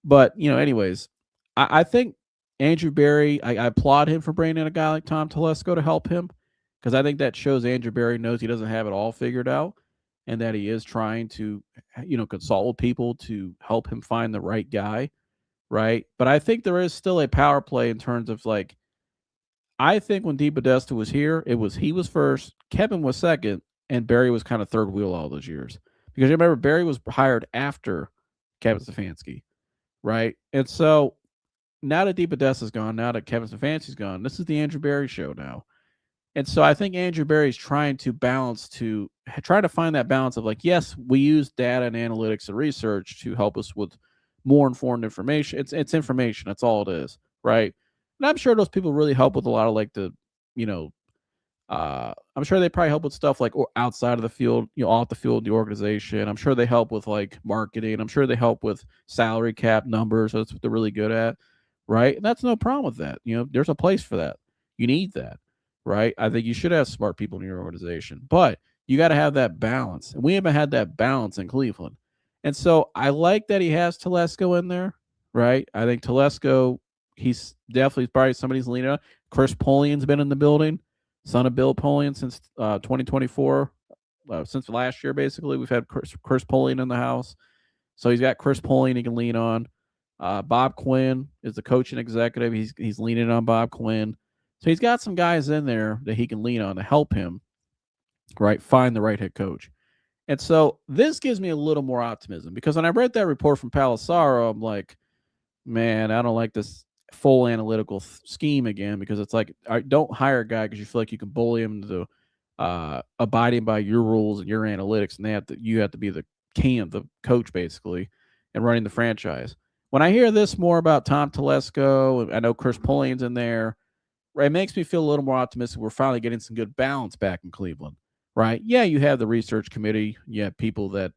but anyways, I think Andrew Berry. I applaud him for bringing in a guy like Tom Telesco to help him, because I think that shows Andrew Berry knows he doesn't have it all figured out, and that he is trying to, consult with people to help him find the right guy, right? But I think there is still a power play in terms of like, I think when Dee Podesta was here, he was first, Kevin was second, and Berry was kind of third wheel all those years. Because you remember Berry was hired after Kevin Stefanski, right? And so now that Dee Podesta's gone, now that Kevin Stefanski's gone, this is the Andrew Berry show now. And so I think Andrew Berry's trying to find that balance of like, yes, we use data and analytics and research to help us with more informed information. It's information. That's all it is, right? And I'm sure those people really help with a lot of like I'm sure they probably help with stuff like outside of the field, off the field, the organization. I'm sure they help with like marketing. I'm sure they help with salary cap numbers. That's what they're really good at, right? And that's no problem with that. There's a place for that. You need that, right? I think you should have smart people in your organization, but you got to have that balance. And we haven't had that balance in Cleveland. And so I like that he has Telesco in there, right? I think Telesco, he's definitely probably somebody's leaning on. Chris Polian's been in the building, son of Bill Polian, since 2024. Since last year, basically, we've had Chris Polian in the house. So he's got Chris Polian he can lean on. Bob Quinn is the coaching executive. He's leaning on Bob Quinn. So he's got some guys in there that he can lean on to help him, right, find the right head coach. And so this gives me a little more optimism, because when I read that report from Pelissaro, I'm like, man, I don't like this. full analytical scheme again, because it's like, don't hire a guy because you feel like you can bully him into abiding by your rules and your analytics, and you have to be the king of the coach basically and running the franchise. When I hear this more about Tom Telesco, I know Chris Polian's in there, right, it makes me feel a little more optimistic. We're finally getting some good balance back in Cleveland, right? Yeah, you have the research committee, you have people that,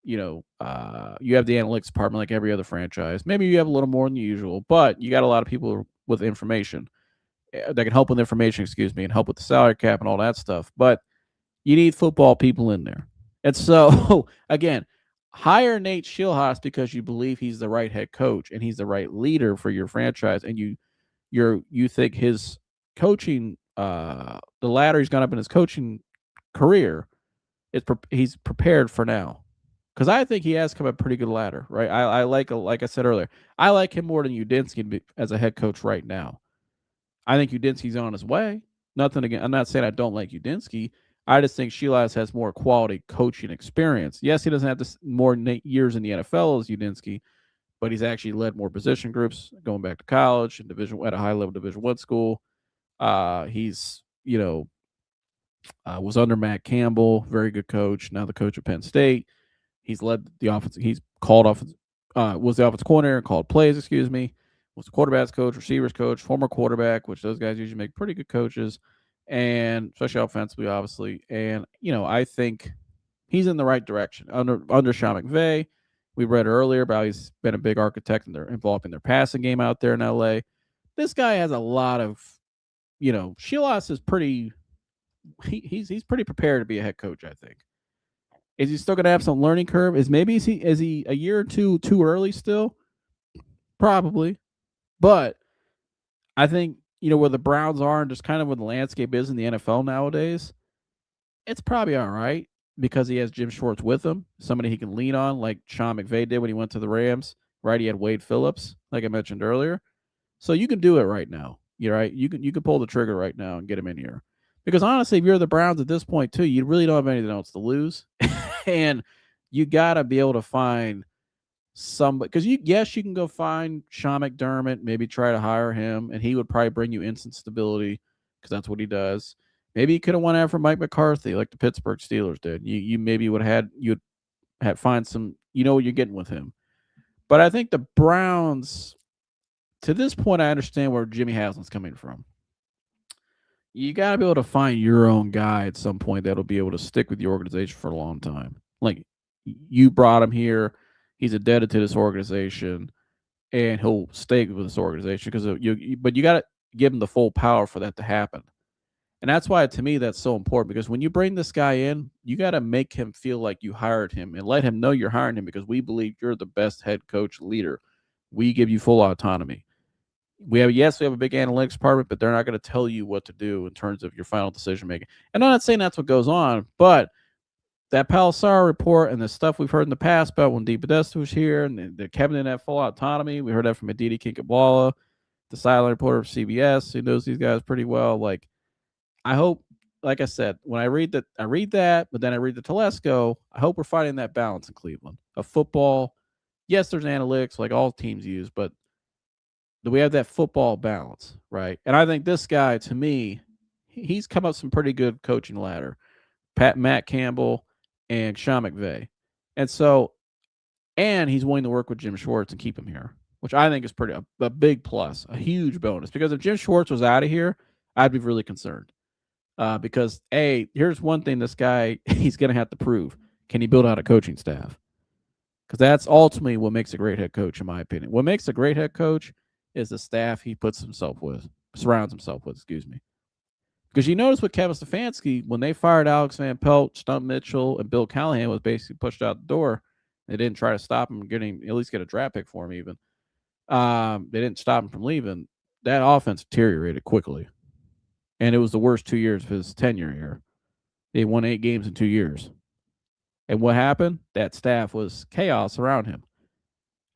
you have the analytics department like every other franchise. Maybe you have a little more than usual, but you got a lot of people with information that can help with information, and help with the salary cap and all that stuff. But you need football people in there. And so, again, hire Nate Scheelhaase because you believe he's the right head coach and he's the right leader for your franchise, and you think his coaching, the ladder he's gone up in his coaching career, he's prepared for now. Because I think he has come a pretty good ladder, right? I like I said earlier, I like him more than Udinski as a head coach right now. I think Udinski's on his way. Nothing again. I'm not saying I don't like Udinski. I just think Scheelhaase has more quality coaching experience. Yes, he doesn't have more years in the NFL as Udinski, but he's actually led more position groups going back to college and at a high level Division I school. He's was under Matt Campbell, very good coach. Now the coach of Penn State. He's led the offense. He's called offense. Was the offensive coordinator and called plays. Excuse me. Was the quarterback's coach, receivers coach, former quarterback, which those guys usually make pretty good coaches, and especially offensively, obviously. And I think he's in the right direction under Sean McVay. We read earlier about he's been a big architect and they're involved in their passing game out there in LA. This guy has a lot of, Scheelhaase is pretty. He's pretty prepared to be a head coach, I think. Is he still going to have some learning curve? Is he a year or two too early still? Probably. But I think, where the Browns are and just kind of where the landscape is in the NFL nowadays, it's probably all right because he has Jim Schwartz with him, somebody he can lean on like Sean McVay did when he went to the Rams, right? He had Wade Phillips, like I mentioned earlier. So you can do it right now. You're right. You can pull the trigger right now and get him in here. Because honestly, if you're the Browns at this point too, you really don't have anything else to lose. And you got to be able to find somebody, because you can go find Sean McDermott, maybe try to hire him, and he would probably bring you instant stability because that's what he does. Maybe you could have went after Mike McCarthy like the Pittsburgh Steelers did. You maybe would have find some, what you're getting with him. But I think the Browns, to this point, I understand where Jimmy Haslam's coming from. You got to be able to find your own guy at some point that'll be able to stick with the organization for a long time. Like, you brought him here. He's indebted to this organization, and he'll stay with this organization because but you got to give him the full power for that to happen. And that's why, to me, that's so important, because when you bring this guy in, you got to make him feel like you hired him and let him know you're hiring him because we believe you're the best head coach leader. We give you full autonomy. We have a big analytics department, but they're not going to tell you what to do in terms of your final decision making. And I'm not saying that's what goes on, but that Palisar report and the stuff we've heard in the past about when DePodesta was here and the Kevin didn't have full autonomy. We heard that from Aditi Kinkabwala, the sideline reporter of CBS, who knows these guys pretty well. Like, I hope, like I said, when I read that, but then I read the Telesco, I hope we're finding that balance in Cleveland of football. Yes, there's analytics like all teams use, but do we have that football balance, right? And I think this guy, to me, he's come up some pretty good coaching ladder. Matt Campbell and Sean McVay. And he's willing to work with Jim Schwartz and keep him here, which I think is a big plus, a huge bonus. Because if Jim Schwartz was out of here, I'd be really concerned. Because here's one thing this guy, he's going to have to prove. Can he build out a coaching staff? Because that's ultimately what makes a great head coach, in my opinion. What makes a great head coach is the staff he surrounds himself with, Because you notice with Kevin Stefanski, when they fired Alex Van Pelt, Stump Mitchell, and Bill Callahan was basically pushed out the door. They didn't try to stop him at least get a draft pick for him even. They didn't stop him from leaving. That offense deteriorated quickly. And it was the worst 2 years of his tenure here. They won 8 games in 2 years. And what happened? That staff was chaos around him.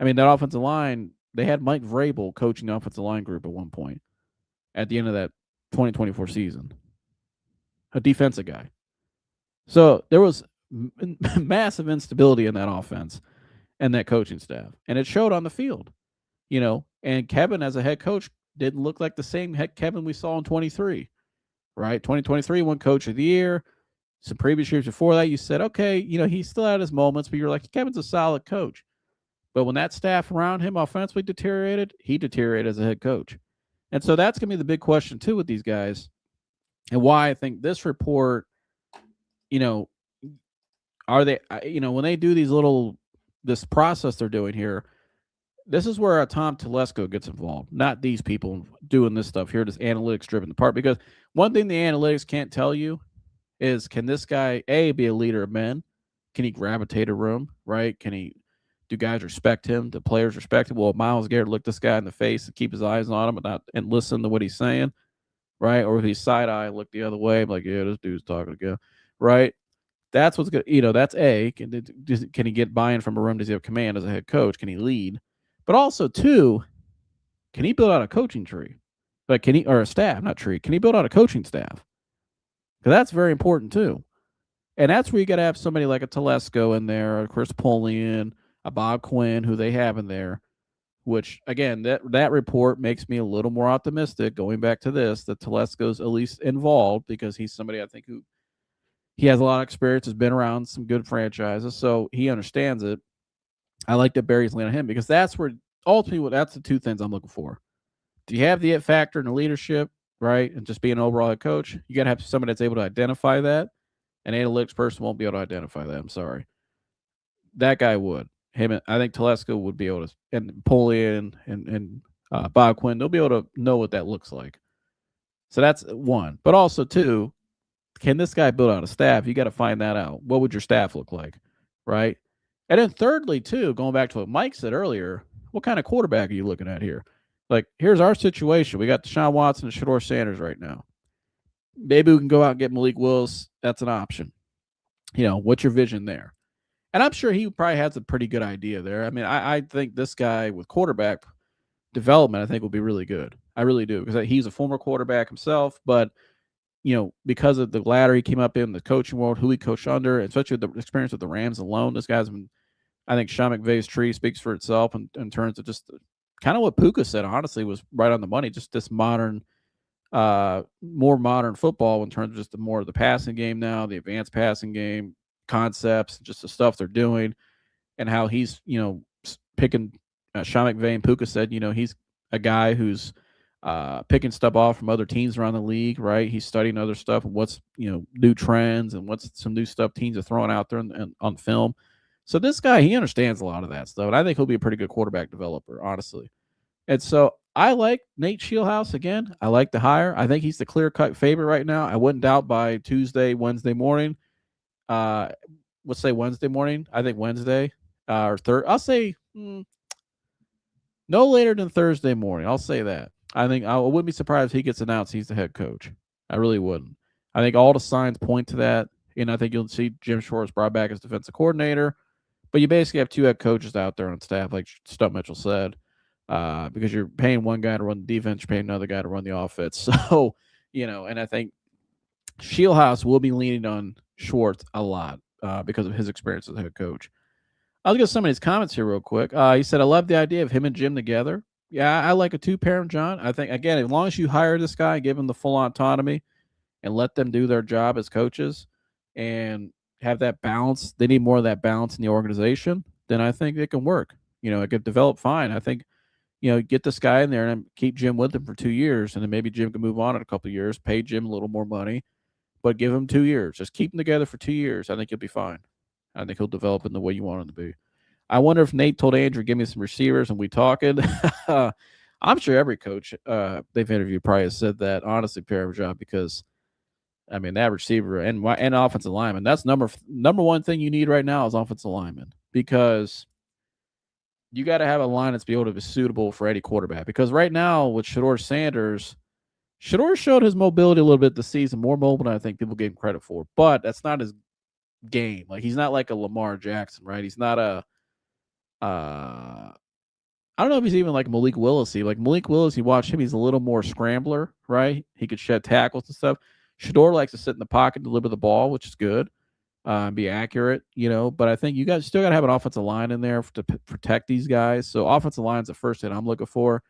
I mean, that offensive line, they had Mike Vrabel coaching the offensive line group at one point at the end of that 2024 season. A defensive guy. So there was massive instability in that offense and that coaching staff. And it showed on the field. And Kevin as a head coach didn't look like the same head Kevin we saw in 23, right? 2023 won coach of the year. Some previous years before that, you said, okay, he still had his moments, but you're like, Kevin's a solid coach. But when that staff around him offensively deteriorated, he deteriorated as a head coach. And so that's going to be the big question, too, with these guys. And why I think this report, are they, when they do this process they're doing here, this is where Tom Telesco gets involved, not these people doing this stuff here, this analytics-driven part. Because one thing the analytics can't tell you is, can this guy, A, be a leader of men? Can he gravitate a room, right? Do guys respect him? Do players respect him? Will Myles Garrett look this guy in the face and keep his eyes on him and listen to what he's saying, right? Or if he's side-eye, look the other way, like, yeah, this dude's talking again, right? That's what's good. That's A. Can he get buy-in from a room? Does he have command as a head coach? Can he lead? But also, two, can he build out a coaching tree? Or a staff, not tree. Can he build out a coaching staff? Because that's very important, too. And that's where you got to have somebody like a Telesco in there, a Chris Polian, a Bob Quinn, who they have in there, which, again, that report makes me a little more optimistic, going back to this, that Telesco's at least involved, because he's somebody I think who he has a lot of experience, has been around some good franchises, so he understands it. I like that Barry's leaning on him, because that's where ultimately that's the two things I'm looking for. Do you have the it factor and the leadership, right, and just be an overall head coach? You got to have somebody that's able to identify that. An analytics person won't be able to identify that. I'm sorry. That guy would. I think Telesco would be able to, and Polian and Bob Quinn, they'll be able to know what that looks like. So that's one. But also, two, can this guy build out a staff? You got to find that out. What would your staff look like, right? And then thirdly, too, going back to what Mike said earlier, what kind of quarterback are you looking at here? Like, here's our situation. We got Deshaun Watson and Shedeur Sanders right now. Maybe we can go out and get Malik Willis. That's an option. What's your vision there? And I'm sure he probably has a pretty good idea there. I mean, I think this guy with quarterback development, I think, will be really good. I really do, because he's a former quarterback himself. But, because of the ladder he came up in, the coaching world, who he coached under, especially the experience with the Rams alone, this guy's been, I think Sean McVay's tree speaks for itself in terms of just kind of what Puka said, honestly, was right on the money. Just this modern, more modern football in terms of just more of the passing game now, the advanced passing game concepts, just the stuff they're doing, and how he's, picking Sean McVay and Puka said, he's a guy who's picking stuff off from other teams around the league, right? He's studying other stuff and what's, new trends and what's some new stuff teams are throwing out there on film. So this guy, he understands a lot of that stuff, and I think he'll be a pretty good quarterback developer, honestly. And so I like Nate Scheelhaase again. I like the hire. I think he's the clear-cut favorite right now. I wouldn't doubt by Wednesday morning. Let's say Wednesday morning. I think Wednesday or Thursday. I'll say no later than Thursday morning. I'll say that. I think I wouldn't be surprised if he gets announced he's the head coach. I really wouldn't. I think all the signs point to that. And I think you'll see Jim Schwartz brought back as defensive coordinator. But you basically have two head coaches out there on staff, like Stump Mitchell said, because you're paying one guy to run the defense, you're paying another guy to run the offense. So, and I think Scheelhaase will be leaning on Schwartz a lot because of his experience as a head coach. I'll get some of his comments here real quick. He said, I love the idea of him and Jim together. Yeah, I like a two-parent, John. I think, again, as long as you hire this guy, give him the full autonomy and let them do their job as coaches and have that balance, they need more of that balance in the organization, then I think it can work. It could develop fine. I think, get this guy in there and keep Jim with him for 2 years, and then maybe Jim can move on in a couple of years, pay Jim a little more money, but give him 2 years. Just keep them together for 2 years. I think he'll be fine. I think he'll develop in the way you want him to be. I wonder if Nate told Andrew, give me some receivers, and we talking. I'm sure every coach they've interviewed probably has said that, honestly, Parajah, because, I mean, that receiver and offensive lineman, that's number one thing you need right now is offensive lineman, because you got to have a line that's be able to be suitable for any quarterback. Because right now with Shedeur Sanders, Shedeur showed his mobility a little bit this season, more mobile than I think people gave him credit for. But that's not his game. Like, he's not like a Lamar Jackson, right? He's not a I don't know if he's even like Malik Willis. Like Malik Willis, you watch him, he's a little more scrambler, right? He could shed tackles and stuff. Shedeur likes to sit in the pocket, deliver the ball, which is good. be accurate, But I think you guys still got to have an offensive line in there to protect these guys. So offensive line is the first thing I'm looking for,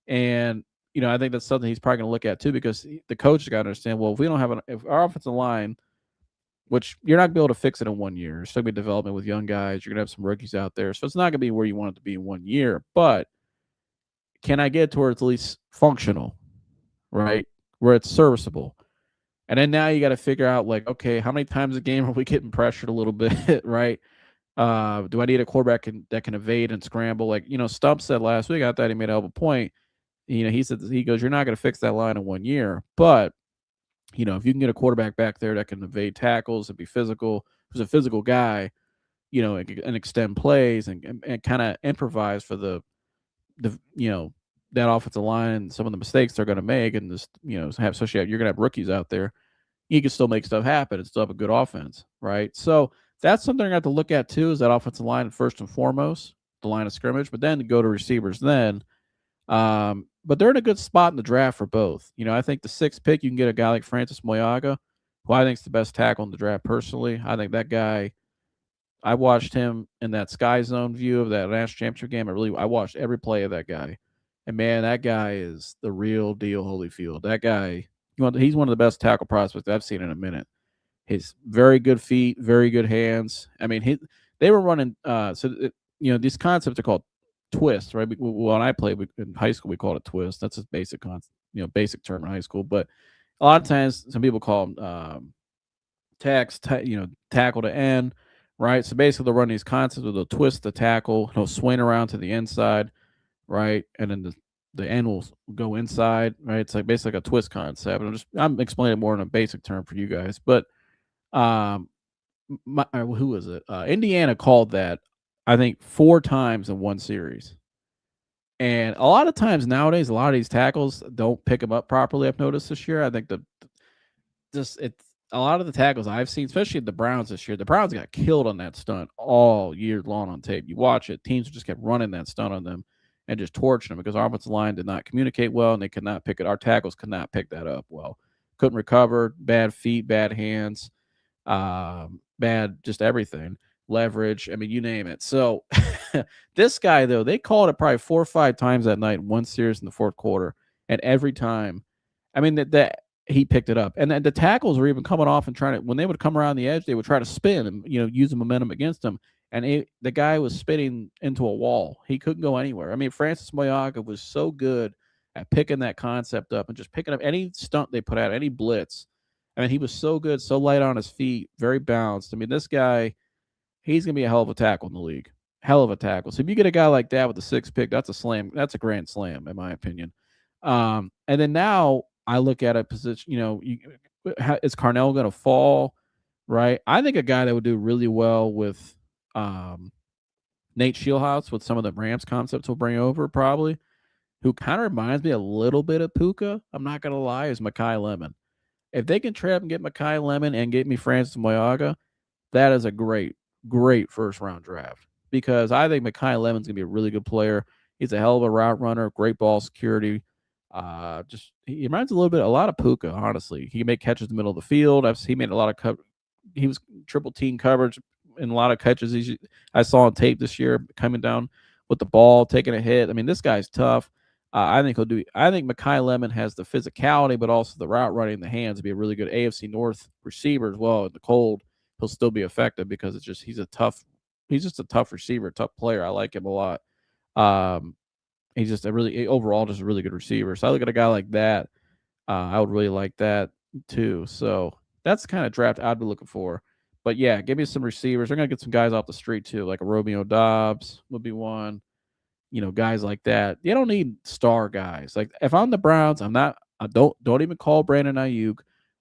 and I think that's something he's probably going to look at too, because the coach got to understand. Well, if we don't have if our offensive line, which you're not going to be able to fix it in 1 year, there's still going to be development with young guys. You're going to have some rookies out there, so it's not going to be where you want it to be in 1 year. But can I get towards at least functional, right, where it's serviceable? And then now you got to figure out, like, okay, how many times a game are we getting pressured a little bit, right? Do I need a quarterback that can evade and scramble? Like, Stump said last week, I thought he made a hell of a point. He said, he goes, you're not going to fix that line in 1 year, but if you can get a quarterback back there that can evade tackles and be physical, who's a physical guy, and extend plays and kind of improvise for the that offensive line and some of the mistakes they're going to make, and just have, especially you're going to have rookies out there, you can still make stuff happen and still have a good offense, right? So that's something I got to look at too, is that offensive line first and foremost, the line of scrimmage, but then to go to receivers then. But they're in a good spot in the draft for both. I think the 6th pick, you can get a guy like Francis Moyaga, who I think is the best tackle in the draft personally. I think that guy, I watched him in that Sky Zone view of that national championship game. I watched every play of that guy. And man, that guy is the real deal, Holyfield. That guy, he's one of the best tackle prospects I've seen in a minute. His very good feet, very good hands. I mean, they were running. These concepts are called twist, right? When I played in high school, we called it twist. That's a basic concept, basic term in high school. But a lot of times, some people call them tackle to end, right? So basically, they'll run these concepts where they'll twist the tackle, he'll swing around to the inside, right, and then the end will go inside, right? It's like basically like a twist concept. I'm explaining more in a basic term for you guys, but who was it? Indiana called that, I think, 4 times in one series. And a lot of times nowadays, a lot of these tackles don't pick them up properly. I've noticed this year. I think it's a lot of the tackles I've seen, especially the Browns this year. The Browns got killed on that stunt all year long on tape. You watch it, teams just kept running that stunt on them and just torching them because our offensive line did not communicate well, and they could not pick it. Our tackles could not pick that up well. Couldn't recover. Bad feet, bad hands, bad just everything. Leverage. I mean, you name it. So this guy, though, they called it probably 4 or 5 times that night in one series in the 4th quarter, and every time, I mean, that he picked it up. And then the tackles were even coming off and trying to, when they would come around the edge, they would try to spin and use the momentum against him. And the guy was spinning into a wall. He couldn't go anywhere. I mean, Francis Moyaga was so good at picking that concept up and just picking up any stunt they put out, any blitz. I mean, he was so good, so light on his feet, very balanced. I mean, this guy, he's going to be a hell of a tackle in the league. Hell of a tackle. So if you get a guy like that with the 6th pick, that's a slam. That's a grand slam, in my opinion. And then now I look at a position, is Carnell going to fall? Right. I think a guy that would do really well with Nate Scheelhaase, with some of the Rams concepts we'll bring over, probably, who kind of reminds me a little bit of Puka, I'm not going to lie, is Mekhi Lemon. If they can trap and get Mekhi Lemon and get me Francis Moyaga, that is a great, great first-round draft, because I think Mekhi Lemon's going to be a really good player. He's a hell of a route runner, great ball security. He reminds a lot of Puka, honestly. He can make catches in the middle of the field. He made a lot of he was triple team coverage in a lot of catches I saw on tape this year, coming down with the ball, taking a hit. I mean, this guy's tough. I think Mekhi Lemon has the physicality, but also the route running, the hands, to be a really good AFC North receiver as well. In the cold, he'll still be effective because he's just a tough receiver, tough player. I like him a lot. He's just overall just a really good receiver. So I look at a guy like that. I would really like that too. So that's the kind of draft I'd be looking for. But yeah, give me some receivers. They're going to get some guys off the street too, like a Romeo Dobbs would be one. Guys like that. You don't need star guys. Like, if I'm the Browns, don't even call Brandon Ayuk.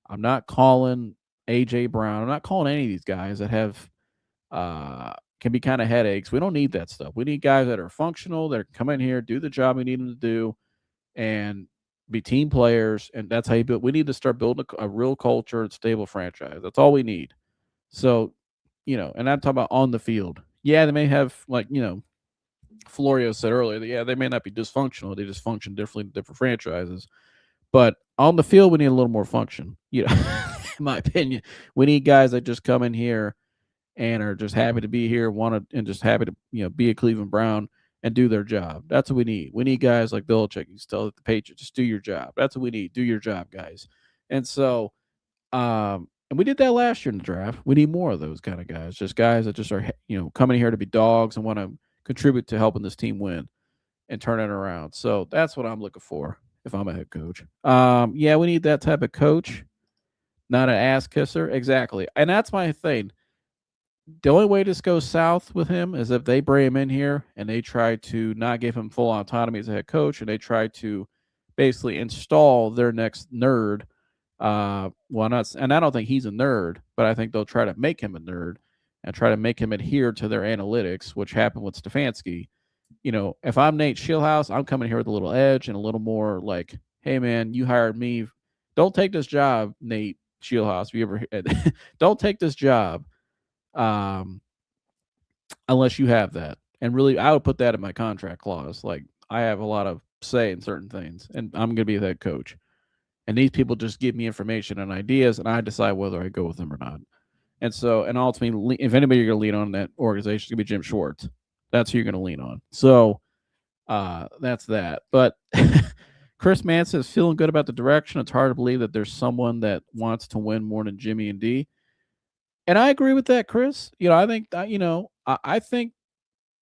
I'm not calling AJ Brown. I'm not calling any of these guys that have can be kind of headaches. We don't need that stuff. We need guys that are functional, that come in here, do the job we need them to do, and be team players. And that's how you build. We need to start building a real culture and stable franchise. That's all we need. So, and I'm talking about on the field. Yeah, they may have, like, Florio said earlier, that, yeah, they may not be dysfunctional. They just function differently in different franchises. But on the field, we need a little more function. in my opinion. We need guys that just come in here and are just happy to be here, want to, and just happy to be a Cleveland Brown and do their job. That's what we need. We need guys like Belichick. You tell the Patriots, just do your job. That's what we need. Do your job, guys. And so, and we did that last year in the draft. We need more of those kind of guys. Just guys that just are coming here to be dogs and want to contribute to helping this team win and turn it around. So that's what I'm looking for if I'm a head coach. Yeah, we need that type of coach, not an ass kisser. Exactly. And that's my thing. The only way this goes south with him is if they bring him in here and they try to not give him full autonomy as a head coach, and they try to basically install their next nerd. Well, not, and I don't think he's a nerd, but I think they'll try to make him a nerd and try to make him adhere to their analytics, which happened with Stefanski. If I'm Nate Scheelhaase, I'm coming here with a little edge and a little more like, hey man, you hired me. Don't take this job, Nate Scheelhaase. If you ever don't take this job, um, unless you have that. And really, I would put that in my contract clause. Like, I have a lot of say in certain things, and I'm going to be the head coach. And these people just give me information and ideas, and I decide whether I go with them or not. And so, and ultimately, if anybody you're going to lean on in that organization, it's going to be Jim Schwartz. That's who you're going to lean on. So, that's that. But Chris Manson is feeling good about the direction. It's hard to believe that there's someone that wants to win more than Jimmy and D. And I agree with that, Chris. I think I think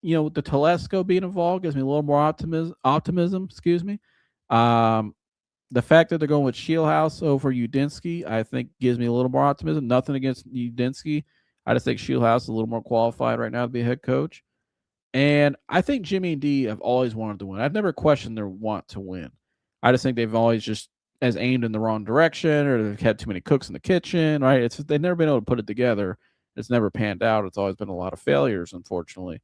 the Telesco being involved gives me a little more optimism. Excuse me. Um, the fact that they're going with Scheelhaase over Udinsky, I think, gives me a little more optimism. Nothing against Udinsky. I just think Scheelhaase is a little more qualified right now to be a head coach. And I think Jimmy and D have always wanted to win. I've never questioned their want to win. I just think they've always just as aimed in the wrong direction, or they've had too many cooks in the kitchen, right? They've never been able to put it together. It's never panned out. It's always been a lot of failures, unfortunately.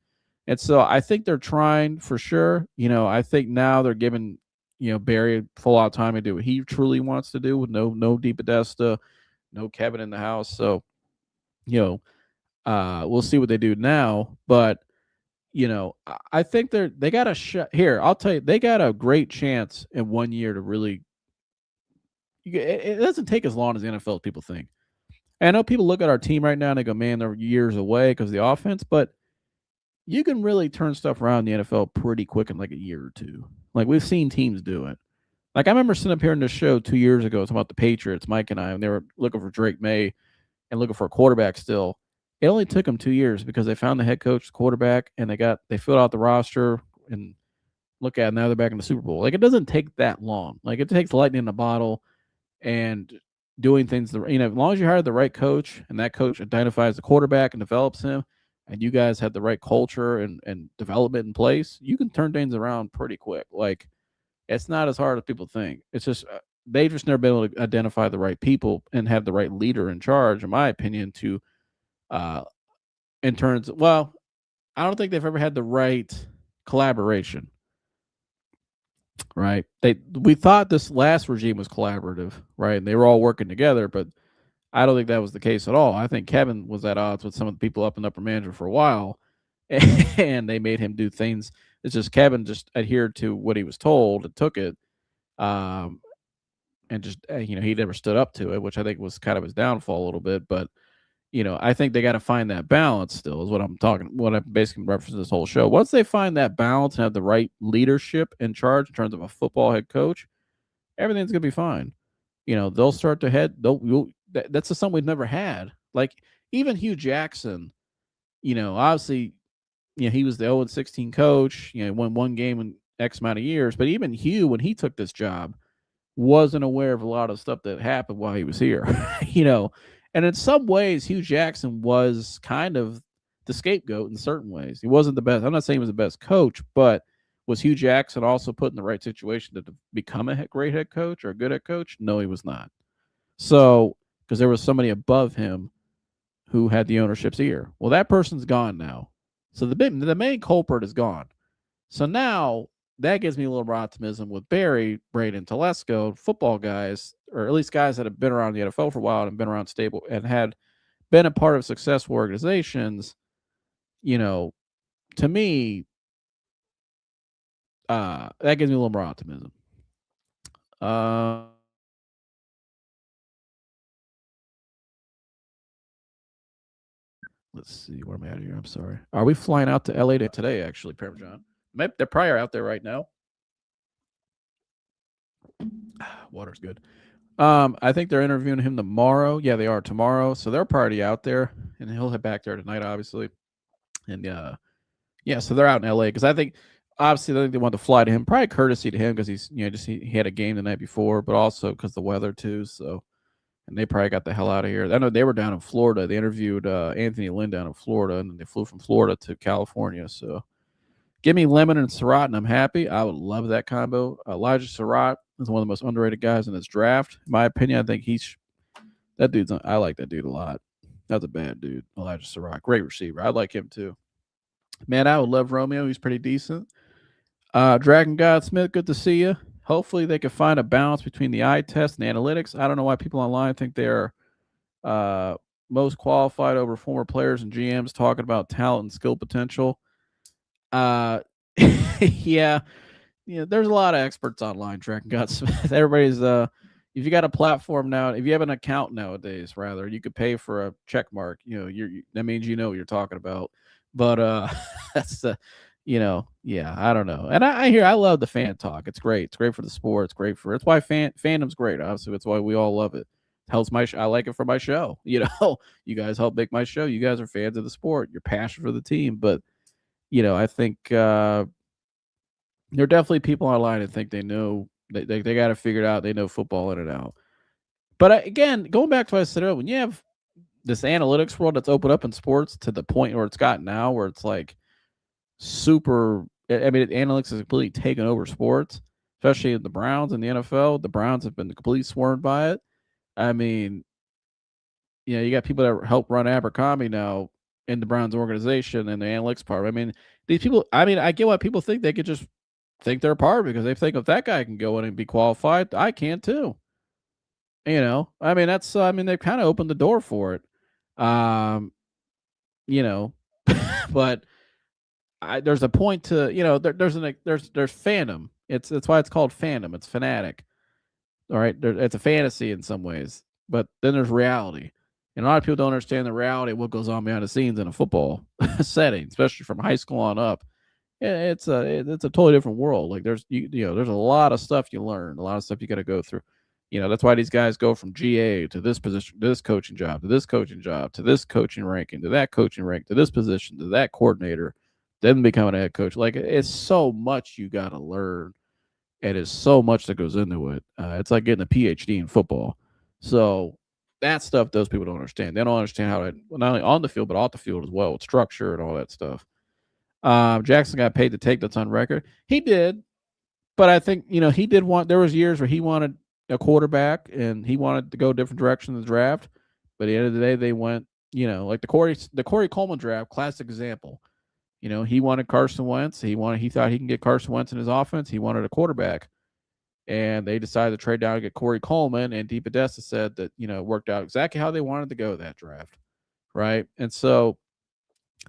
And so I think they're trying for sure. I think now they're giving Barry full autonomy to do what he truly wants to do with no Deep Podesta, no Kevin in the house. So we'll see what they do now, but I think they got a shot here. I'll tell you, they got a great chance in 1 year to really. It doesn't take as long as the NFL people think. And I know people look at our team right now and they go, "Man, they're years away because of the offense," but you can really turn stuff around in the NFL pretty quick in like a year or two. Like we've seen teams do it. Like I remember sitting up here in this show 2 years ago talking about the Patriots, Mike and I, and they were looking for Drake May and looking for a quarterback still. It only took them 2 years because they found the head coach, the quarterback, and they filled out the roster and look at it, now they're back in the Super Bowl. Like it doesn't take that long. Like it takes lightning in a bottle and doing things as long as you hire the right coach and that coach identifies the quarterback and develops him, and you guys have the right culture and development in place, you can turn things around pretty quick. Like it's not as hard as people think. It's just they've just never been able to identify the right people and have the right leader in charge, in my opinion, to in terms well, I don't think they've ever had the right collaboration. Right. We thought this last regime was collaborative, right? And they were all working together, but I don't think that was the case at all. I think Kevin was at odds with some of the people up in upper management for a while, and they made him do things. It's just Kevin just adhered to what he was told and took it, and just he never stood up to it, which I think was kind of his downfall a little bit. But I think they got to find that balance still, is what what I'm basically referencing this whole show. Once they find that balance and have the right leadership in charge in terms of a football head coach, everything's going to be fine. They'll start to head, that's just something we've never had. Like even Hugh Jackson, obviously, he was the 0-16 coach, won one game in X amount of years, but even Hugh, when he took this job, wasn't aware of a lot of stuff that happened while he was here, And in some ways, Hugh Jackson was kind of the scapegoat in certain ways. He wasn't the best. I'm not saying he was the best coach, but was Hugh Jackson also put in the right situation to become a great head coach or a good head coach? No, he was not. So, because there was somebody above him who had the ownership's ear. Well, that person's gone now. So the main culprit is gone. So now that gives me a little more optimism with Barry, Braden, Telesco, football guys, or at least guys that have been around the NFL for a while and been around stable and had been a part of successful organizations. To me, that gives me a little more optimism. Uh, Let's see. Where am I at here? I'm sorry. Are we flying out to LA today? Actually, Parmesan. Maybe they're probably out there right now. Water's good. I think they're interviewing him tomorrow. Yeah, they are tomorrow. So they're party out there, and he'll head back there tonight, obviously. And yeah, so they're out in LA because I think obviously I think they want to fly to him, probably courtesy to him because he's just he had a game the night before, but also because the weather too. So and they probably got the hell out of here. I know they were down in Florida. They interviewed Anthony Lynn down in Florida, and they flew from Florida to California. So give me Lemon and Surratt, and I'm happy. I would love that combo. Elijah Surratt is one of the most underrated guys in this draft, in my opinion. I think he's that dude's. I like that dude a lot. That's a bad dude, Elijah Surratt. Great receiver. I like him too. Man, I would love Romeo. He's pretty decent. Dragon God Smith, good to see you. Hopefully, they can find a balance between the eye test and analytics. I don't know why people online think they're uh, most qualified over former players and GMs talking about talent and skill potential. Uh, yeah, there's a lot of experts online tracking God Smith. Everybody's if you got a platform now, if you have an account nowadays, rather, you could pay for a check mark. That means you know what you're talking about. But that's the yeah, I don't know. And I love the fan talk. It's great. It's great for the sport. It's great for it's why fandom's great. Obviously, that's why we all love it. Helps my I like it for my show. You guys help make my show. You guys are fans of the sport. You're passionate for the team. But I think there are definitely people online that think they know they got to figure it out. They know football in and out. But again, going back to what I said earlier, when you have this analytics world that's opened up in sports to the point where it's got now, where it's like super. I mean, analytics has completely taken over sports, especially the Browns and the NFL. The Browns have been completely swarmed by it. I mean, you got people that help run Abercrombie now in the Browns organization and the analytics part. I mean, these people. I mean, I get why people think they could just think they're part because they think if that guy can go in and be qualified, I can too. I mean that's I mean they've kind of opened the door for it. Um, you know, but there's a point to there's fandom. It's why it's called fandom. It's fanatic. All right, it's a fantasy in some ways, but then there's reality. And a lot of people don't understand the reality of what goes on behind the scenes in a football setting, especially from high school on up. It's a totally different world. Like there's a lot of stuff you learn, a lot of stuff you got to go through. That's why these guys go from GA to this position, to this coaching job, to this coaching job, to this coaching ranking, to that coaching rank, to this position, to that coordinator, then becoming a head coach. Like it's so much you got to learn. It is so much that goes into it. It's like getting a PhD in football. So that stuff those people don't understand. They don't understand how to not only on the field but off the field as well, with structure and all that stuff. Jackson got paid to take that's on record. He did, but I think he did want. There was years where he wanted a quarterback and he wanted to go a different direction in the draft. But at the end of the day, they went. Like the Corey Coleman draft, classic example. He wanted Carson Wentz. He thought he can get Carson Wentz in his offense. He wanted a quarterback, and they decided to trade down and get Corey Coleman. And Dee Podesta said that it worked out exactly how they wanted to go that draft, right? And so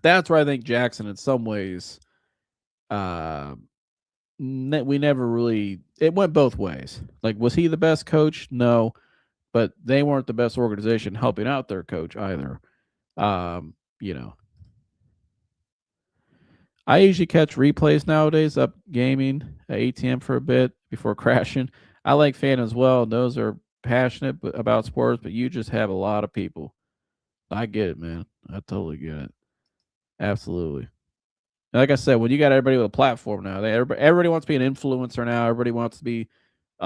that's where I think Jackson, in some ways, we never really. It went both ways. Like, was he the best coach? No, but they weren't the best organization helping out their coach either. Um, you know, I usually catch replays nowadays up gaming at ATM for a bit before crashing. I like fan as well. Those are passionate about sports, but you just have a lot of people. I get it, man. I totally get it. Absolutely. Like I said, when you got everybody with a platform now, everybody wants to be an influencer now. Everybody wants to be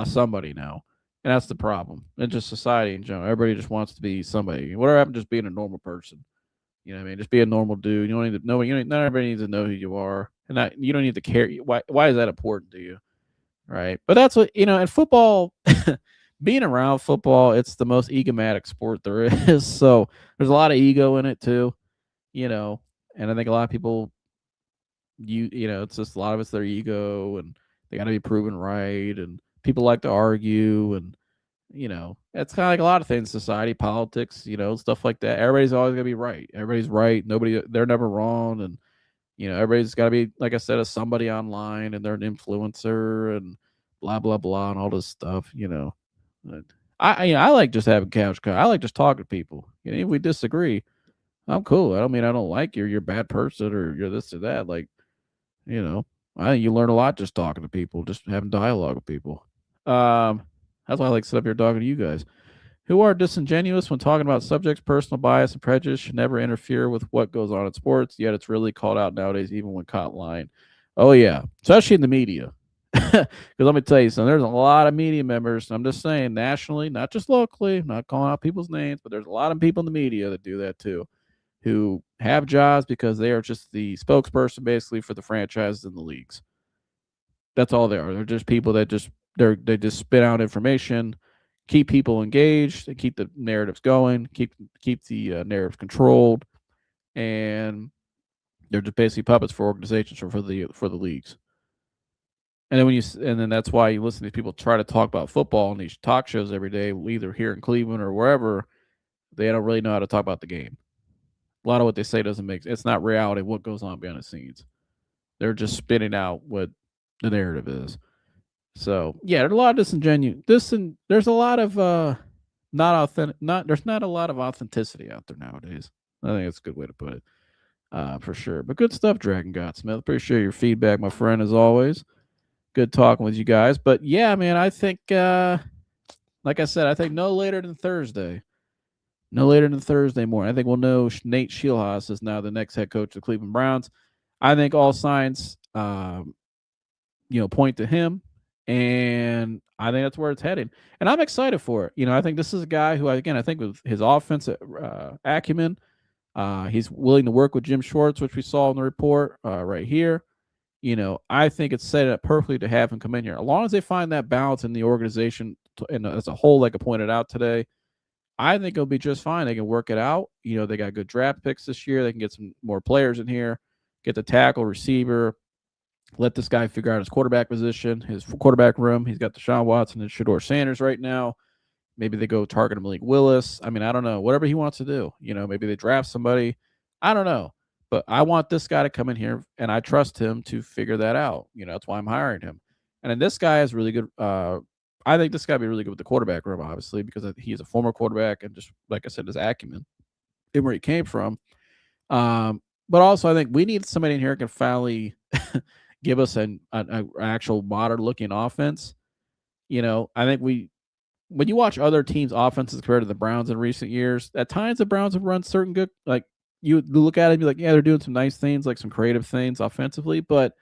somebody now, and that's the problem. And just society in general, everybody just wants to be somebody. Whatever happened to just being a normal person? You know what I mean? Just be a normal dude. You don't need to know. Not everybody needs to know who you are, and you don't need to care. Why is that important to you? Right? But that's what in football. Being around football, it's the most egomatic sport there is. So there's a lot of ego in it too. And I think a lot of people it's just a lot of it's their ego and they got to be proven right and people like to argue and it's kind of like a lot of things, society, politics, stuff like that. Everybody's always gonna be right. Everybody's right. They're never wrong. And everybody's got to be, like I said, a somebody online and they're an influencer and blah blah blah and all this stuff. But I like just having couch. I like just talking to people. If we disagree, I'm cool. I don't mean I don't like you. You're a bad person or you're this or that. Like, you know, I think you learn a lot just talking to people, just having dialogue with people. Um, that's why I like to sit up here talking to you guys who are disingenuous when talking about subjects. Personal bias and prejudice should never interfere with what goes on in sports, yet it's really called out nowadays, even when caught lying. Oh, yeah, especially in the media. Because let me tell you something, there's a lot of media members, I'm just saying nationally, not just locally, I'm not calling out people's names, but there's a lot of people in the media that do that too, who have jobs because they are just the spokesperson basically for the franchises and the leagues. That's all they are. They're just people that they just spit out information, keep people engaged, they keep the narratives going, keep the narratives controlled, and they're just basically puppets for organizations or for the leagues. And then that's why you listen to these people try to talk about football on these talk shows every day, either here in Cleveland or wherever. They don't really know how to talk about the game. A lot of what they say doesn't make it's not reality. What goes on behind the scenes? They're just spitting out what the narrative is. So yeah, there's a lot of disingenuous. There's a lot of not authentic. Not there's not a lot of authenticity out there nowadays. I think that's a good way to put it, for sure. But good stuff, Dragon God Smith. Appreciate your feedback, my friend, as always. Good talking with you guys. But yeah, man, I think, like I said, I think no later than Thursday. No later than Thursday morning. I think we'll know Nate Scheelhaase is now the next head coach of the Cleveland Browns. I think all signs, point to him, and I think that's where it's heading. And I'm excited for it. I think this is a guy who, again, I think with his offensive acumen, he's willing to work with Jim Schwartz, which we saw in the report right here. I think it's set up perfectly to have him come in here. As long as they find that balance in the organization and as a whole, like I pointed out today, I think it'll be just fine. They can work it out. They got good draft picks this year. They can get some more players in here, get the tackle, receiver, let this guy figure out his quarterback position, his quarterback room. He's got Deshaun Watson and Shedeur Sanders right now. Maybe they go target Malik Willis. I mean, I don't know. Whatever he wants to do. Maybe they draft somebody. I don't know. But I want this guy to come in here, and I trust him to figure that out. That's why I'm hiring him. And then this guy is really good. I think this guy would be really good with the quarterback room, obviously, because he is a former quarterback and just, like I said, his acumen and where he came from. But also, I think we need somebody in here who can finally give us an actual modern looking offense. I think when you watch other teams' offenses compared to the Browns in recent years, at times the Browns have run certain good, like you look at it and be like, yeah, they're doing some nice things, like some creative things offensively, but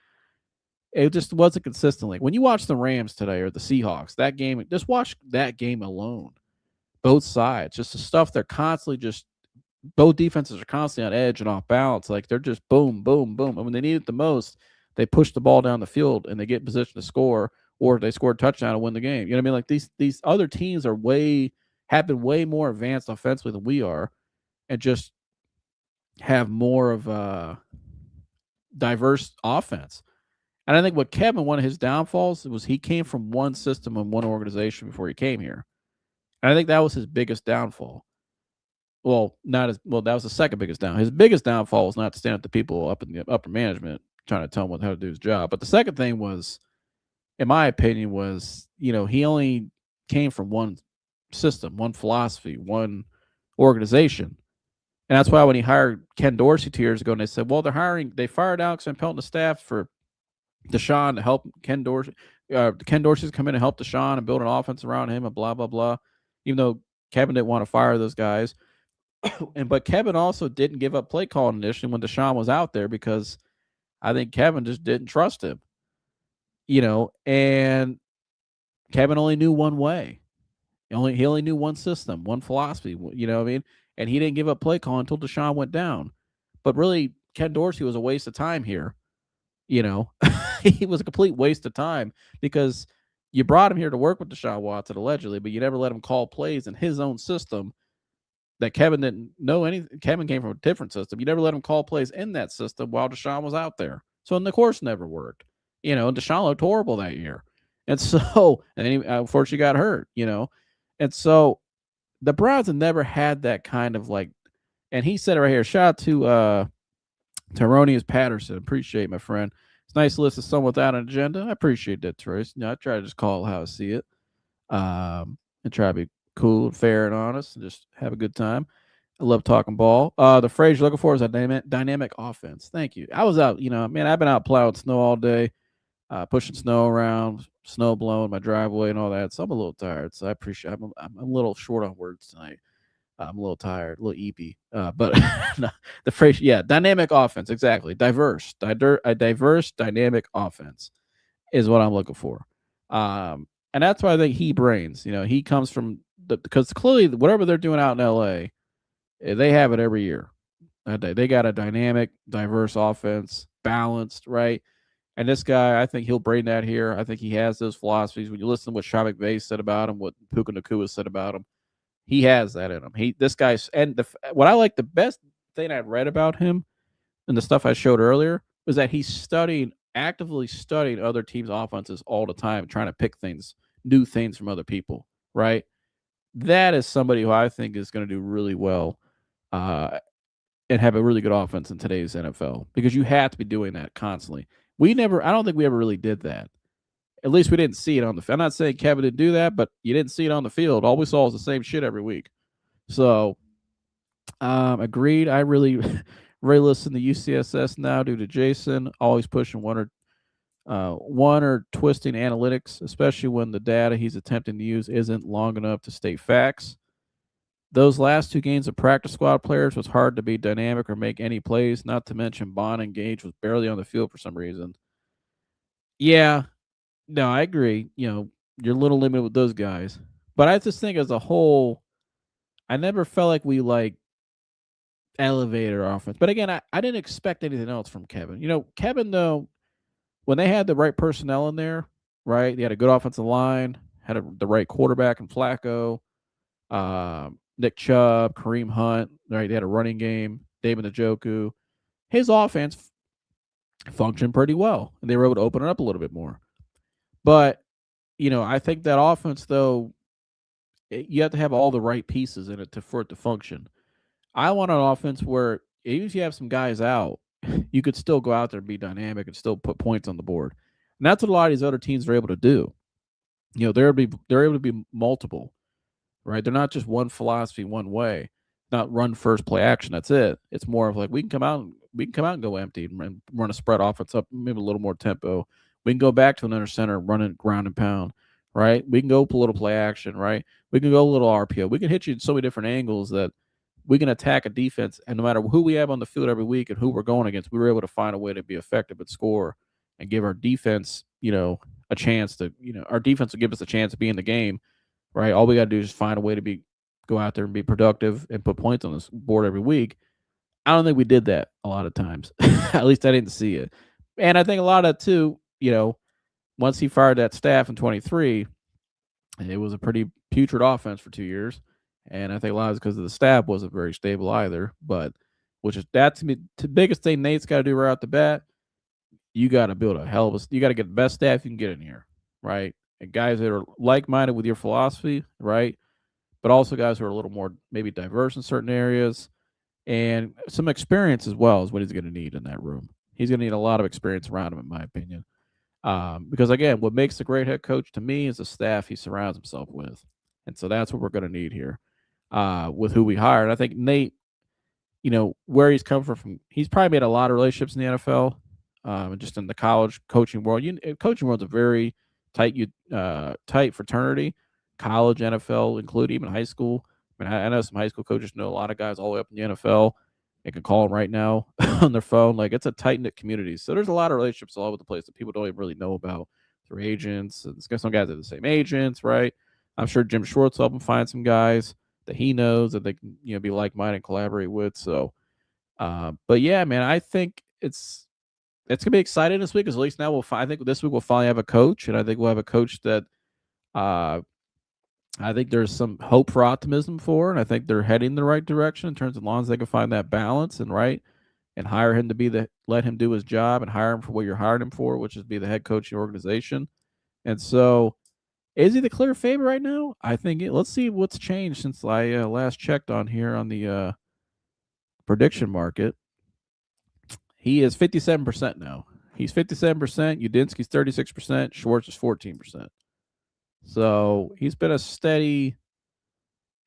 it just wasn't consistently. When you watch the Rams today or the Seahawks, that game, just watch that game alone. Both sides, just the stuff they're constantly just both defenses are constantly on edge and off balance. Like they're just boom, boom, boom. And when they need it the most, they push the ball down the field and they get in position to score, or they score a touchdown and win the game. You know what I mean? Like these other teams have been way more advanced offensively than we are, and just have more of a diverse offense. And I think what Kevin, one of his downfalls was he came from one system and one organization before he came here. And I think that was his biggest downfall. Well, not as well. That was the second biggest down. His biggest downfall was not to stand up to people up in the upper management trying to tell him how to do his job. But the second thing was, in my opinion, was he only came from one system, one philosophy, one organization, and that's why when he hired Ken Dorsey 2 years ago, and they said, well, they fired Alex Van Pelt and the staff for Deshaun to help Ken Dorsey. Ken Dorsey's come in and help Deshaun and build an offense around him and blah blah blah. Even though Kevin didn't want to fire those guys. But Kevin also didn't give up play calling initially when Deshaun was out there because I think Kevin just didn't trust him. And Kevin only knew one way. He only knew one system, one philosophy. You know what I mean? And he didn't give up play calling until Deshaun went down. But really, Ken Dorsey was a waste of time here. He was a complete waste of time because you brought him here to work with Deshaun Watson allegedly, but you never let him call plays in his own system that Kevin didn't know anything. Kevin came from a different system. You never let him call plays in that system while Deshaun was out there. So, and the course never worked. Deshaun looked horrible that year. And so, and he unfortunately got hurt, And so the Browns have never had that kind of like, and he said it right here. Shout out to Tyronius Patterson. Appreciate my friend. It's nice to listen to someone without an agenda. I appreciate that, Trace. I try to just call it how I see it. And try to be cool, fair, and honest, and just have a good time. I love talking ball. The phrase you're looking for is a dynamic offense. Thank you. I was out, man, I've been out plowing snow all day, pushing snow around, snow blowing my driveway and all that. So I'm a little tired. So I appreciate. I'm a little short on words tonight. I'm a little tired, a little eepy. But no, the phrase, yeah, dynamic offense, exactly. A diverse, dynamic offense is what I'm looking for. And that's why I think he brains. He comes from because clearly whatever they're doing out in LA, they have it every year. They got a dynamic, diverse offense, balanced, right? And this guy, I think he'll bring that here. I think he has those philosophies. When you listen to what Sean McVay said about him, what Puka Nakua said about him, he has that in him. This guy's, and what I like, the best thing I read about him and the stuff I showed earlier was that he's actively studying other teams' offenses all the time, trying to pick new things from other people, right? That is somebody who I think is going to do really well uh, and have a really good offense in today's NFL because you have to be doing that constantly. I don't think we ever really did that. At least we didn't see it on the field. I'm not saying Kevin didn't do that, but you didn't see it on the field. All we saw was the same shit every week. So, agreed. I really, really listen to UCSS now due to Jason always pushing one or twisting analytics, especially when the data he's attempting to use isn't long enough to state facts. Those last two games of practice squad players was hard to be dynamic or make any plays, not to mention Bond and Gage was barely on the field for some reason. Yeah, no, I agree. You're a little limited with those guys. But I just think as a whole, I never felt like we elevated our offense. But again, I didn't expect anything else from Kevin. Kevin though, when they had the right personnel in there, right? They had a good offensive line, had the right quarterback in Flacco, Nick Chubb, Kareem Hunt, right? They had a running game, David Njoku. His offense functioned pretty well, and they were able to open it up a little bit more. But I think that offense, though, you have to have all the right pieces in it for it to function. I want an offense where even if you have some guys out, you could still go out there and be dynamic and still put points on the board. And that's what a lot of these other teams are able to do. They're able to be multiple, right? They're not just one philosophy, one way. Not run first, play action. That's it. It's more of like we can come out and go empty and run a spread offense up, maybe a little more tempo. We can go back to an under center, run it ground and pound, right? We can go a little play action, right? We can go a little RPO. We can hit you in so many different angles that we can attack a defense, and no matter who we have on the field every week and who we're going against, we were able to find a way to be effective and score and give our defense, a chance to, our defense will give us a chance to be in the game, right? All we got to do is just find a way to go out there and be productive and put points on this board every week. I don't think we did that a lot of times. At least I didn't see it. And I think a lot of that too, once he fired that staff in 23, it was a pretty putrid offense for 2 years. And I think a lot of it's because the staff wasn't very stable either. But that to me, the biggest thing Nate's got to do right out the bat, you got to build you got to get the best staff you can get in here, right? And guys that are like-minded with your philosophy, right? But also guys who are a little more maybe diverse in certain areas and some experience as well is what he's going to need in that room. He's going to need a lot of experience around him, in my opinion. Because again, what makes a great head coach to me is the staff he surrounds himself with. And so that's what we're going to need here with who we hired. I think Nate, where he's come from, he's probably made a lot of relationships in the NFL, just in the college coaching world. Coaching world's a very tight fraternity, college, NFL, including even high school. I mean, I know some high school coaches know a lot of guys all the way up in the NFL. They can call them right now on their phone. Like, it's a tight knit community. So there's a lot of relationships all over the place that people don't even really know about through agents. And some guys are the same agents, right? I'm sure Jim Schwartz will help him find some guys that he knows that they can, be like minded and collaborate with. So, but yeah, man, I think it's gonna be exciting this week. Because at least now I think this week we'll finally have a coach, and I think we'll have a coach that I think there's some hope for optimism for, and I think they're heading the right direction in terms of as long as they can find that balance and hire him to let him do his job and hire him for what you're hiring him for, which is be the head coach of the organization. And so, is he the clear favorite right now? I think let's see what's changed since I last checked on here on the prediction market. He is 57% now. He's 57%. Udinski's 36%. Schwartz is 14%. So he's been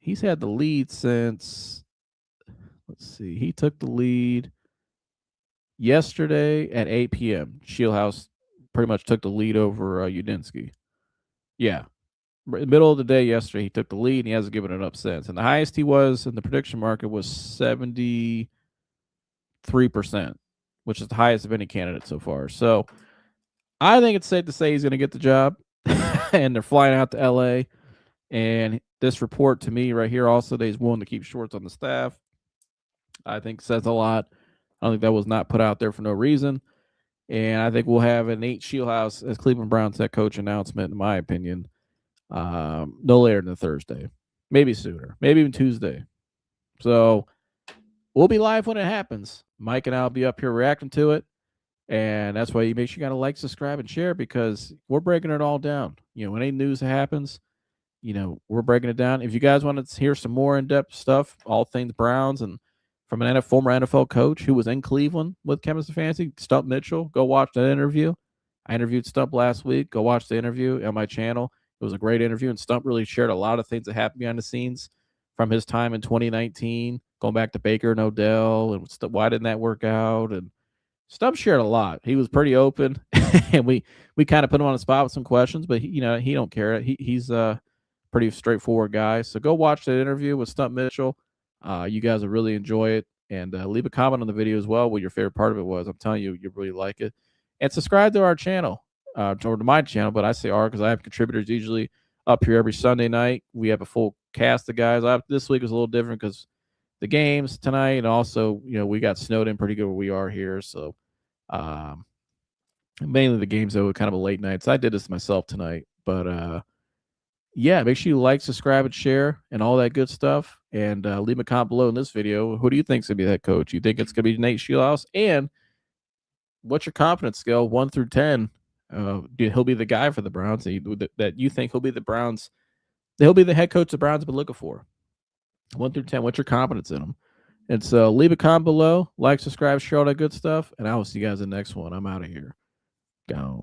he's had the lead since Let's see. He took the lead yesterday at 8 p.m. Scheelhaase pretty much took the lead over Udinski. Yeah. Middle of the day yesterday, he took the lead, and he hasn't given it up since. And the highest he was in the prediction market was 73%, which is the highest of any candidate so far. So I think it's safe to say he's going to get the job, and they're flying out to LA. And this report to me right here also that he's willing to keep Shorts on the staff, I think says a lot. I don't think that was not put out there for no reason. And I think we'll have a Nate Scheelhaase as Cleveland Browns head coach announcement, in my opinion, no later than Thursday, maybe sooner, maybe even Tuesday. So we'll be live when it happens. Mike and I'll be up here reacting to it. And that's why you make sure you got to like, subscribe, and share, because we're breaking it all down. When any news happens, we're breaking it down. If you guys want to hear some more in-depth stuff, all things Browns, and from a former NFL coach who was in Cleveland with Chemist of Fantasy, Stump Mitchell, go watch that interview. I interviewed Stump last week. Go watch the interview on my channel. It was a great interview, and Stump really shared a lot of things that happened behind the scenes from his time in 2019, going back to Baker and Odell, and why didn't that work out, and Stump shared a lot. He was pretty open, and we kind of put him on the spot with some questions, but he don't care. He's a pretty straightforward guy. So go watch that interview with Stump Mitchell. You guys will really enjoy it, and leave a comment on the video as well what your favorite part of it was. I'm telling you, you really like it, and subscribe to our channel, or to my channel. But I say our because I have contributors usually up here every Sunday night. We have a full cast of guys. This week was a little different because the games tonight, and also we got snowed in pretty good where we are here, so mainly the games though were kind of a late night. So I did this myself tonight, but yeah, make sure you like, subscribe, and share, and all that good stuff. And leave a comment below in this video. Who do you think is gonna be that coach? You think it's gonna be Nate Scheelhaase? And what's your confidence scale 1 through 10? He'll be the guy for the Browns that you think he'll be the Browns? He'll be the head coach the Browns have been looking for. 1 through 10. What's your confidence in him? And so leave a comment below, like, subscribe, share all that good stuff, and I will see you guys in the next one. I'm out of here. Gone.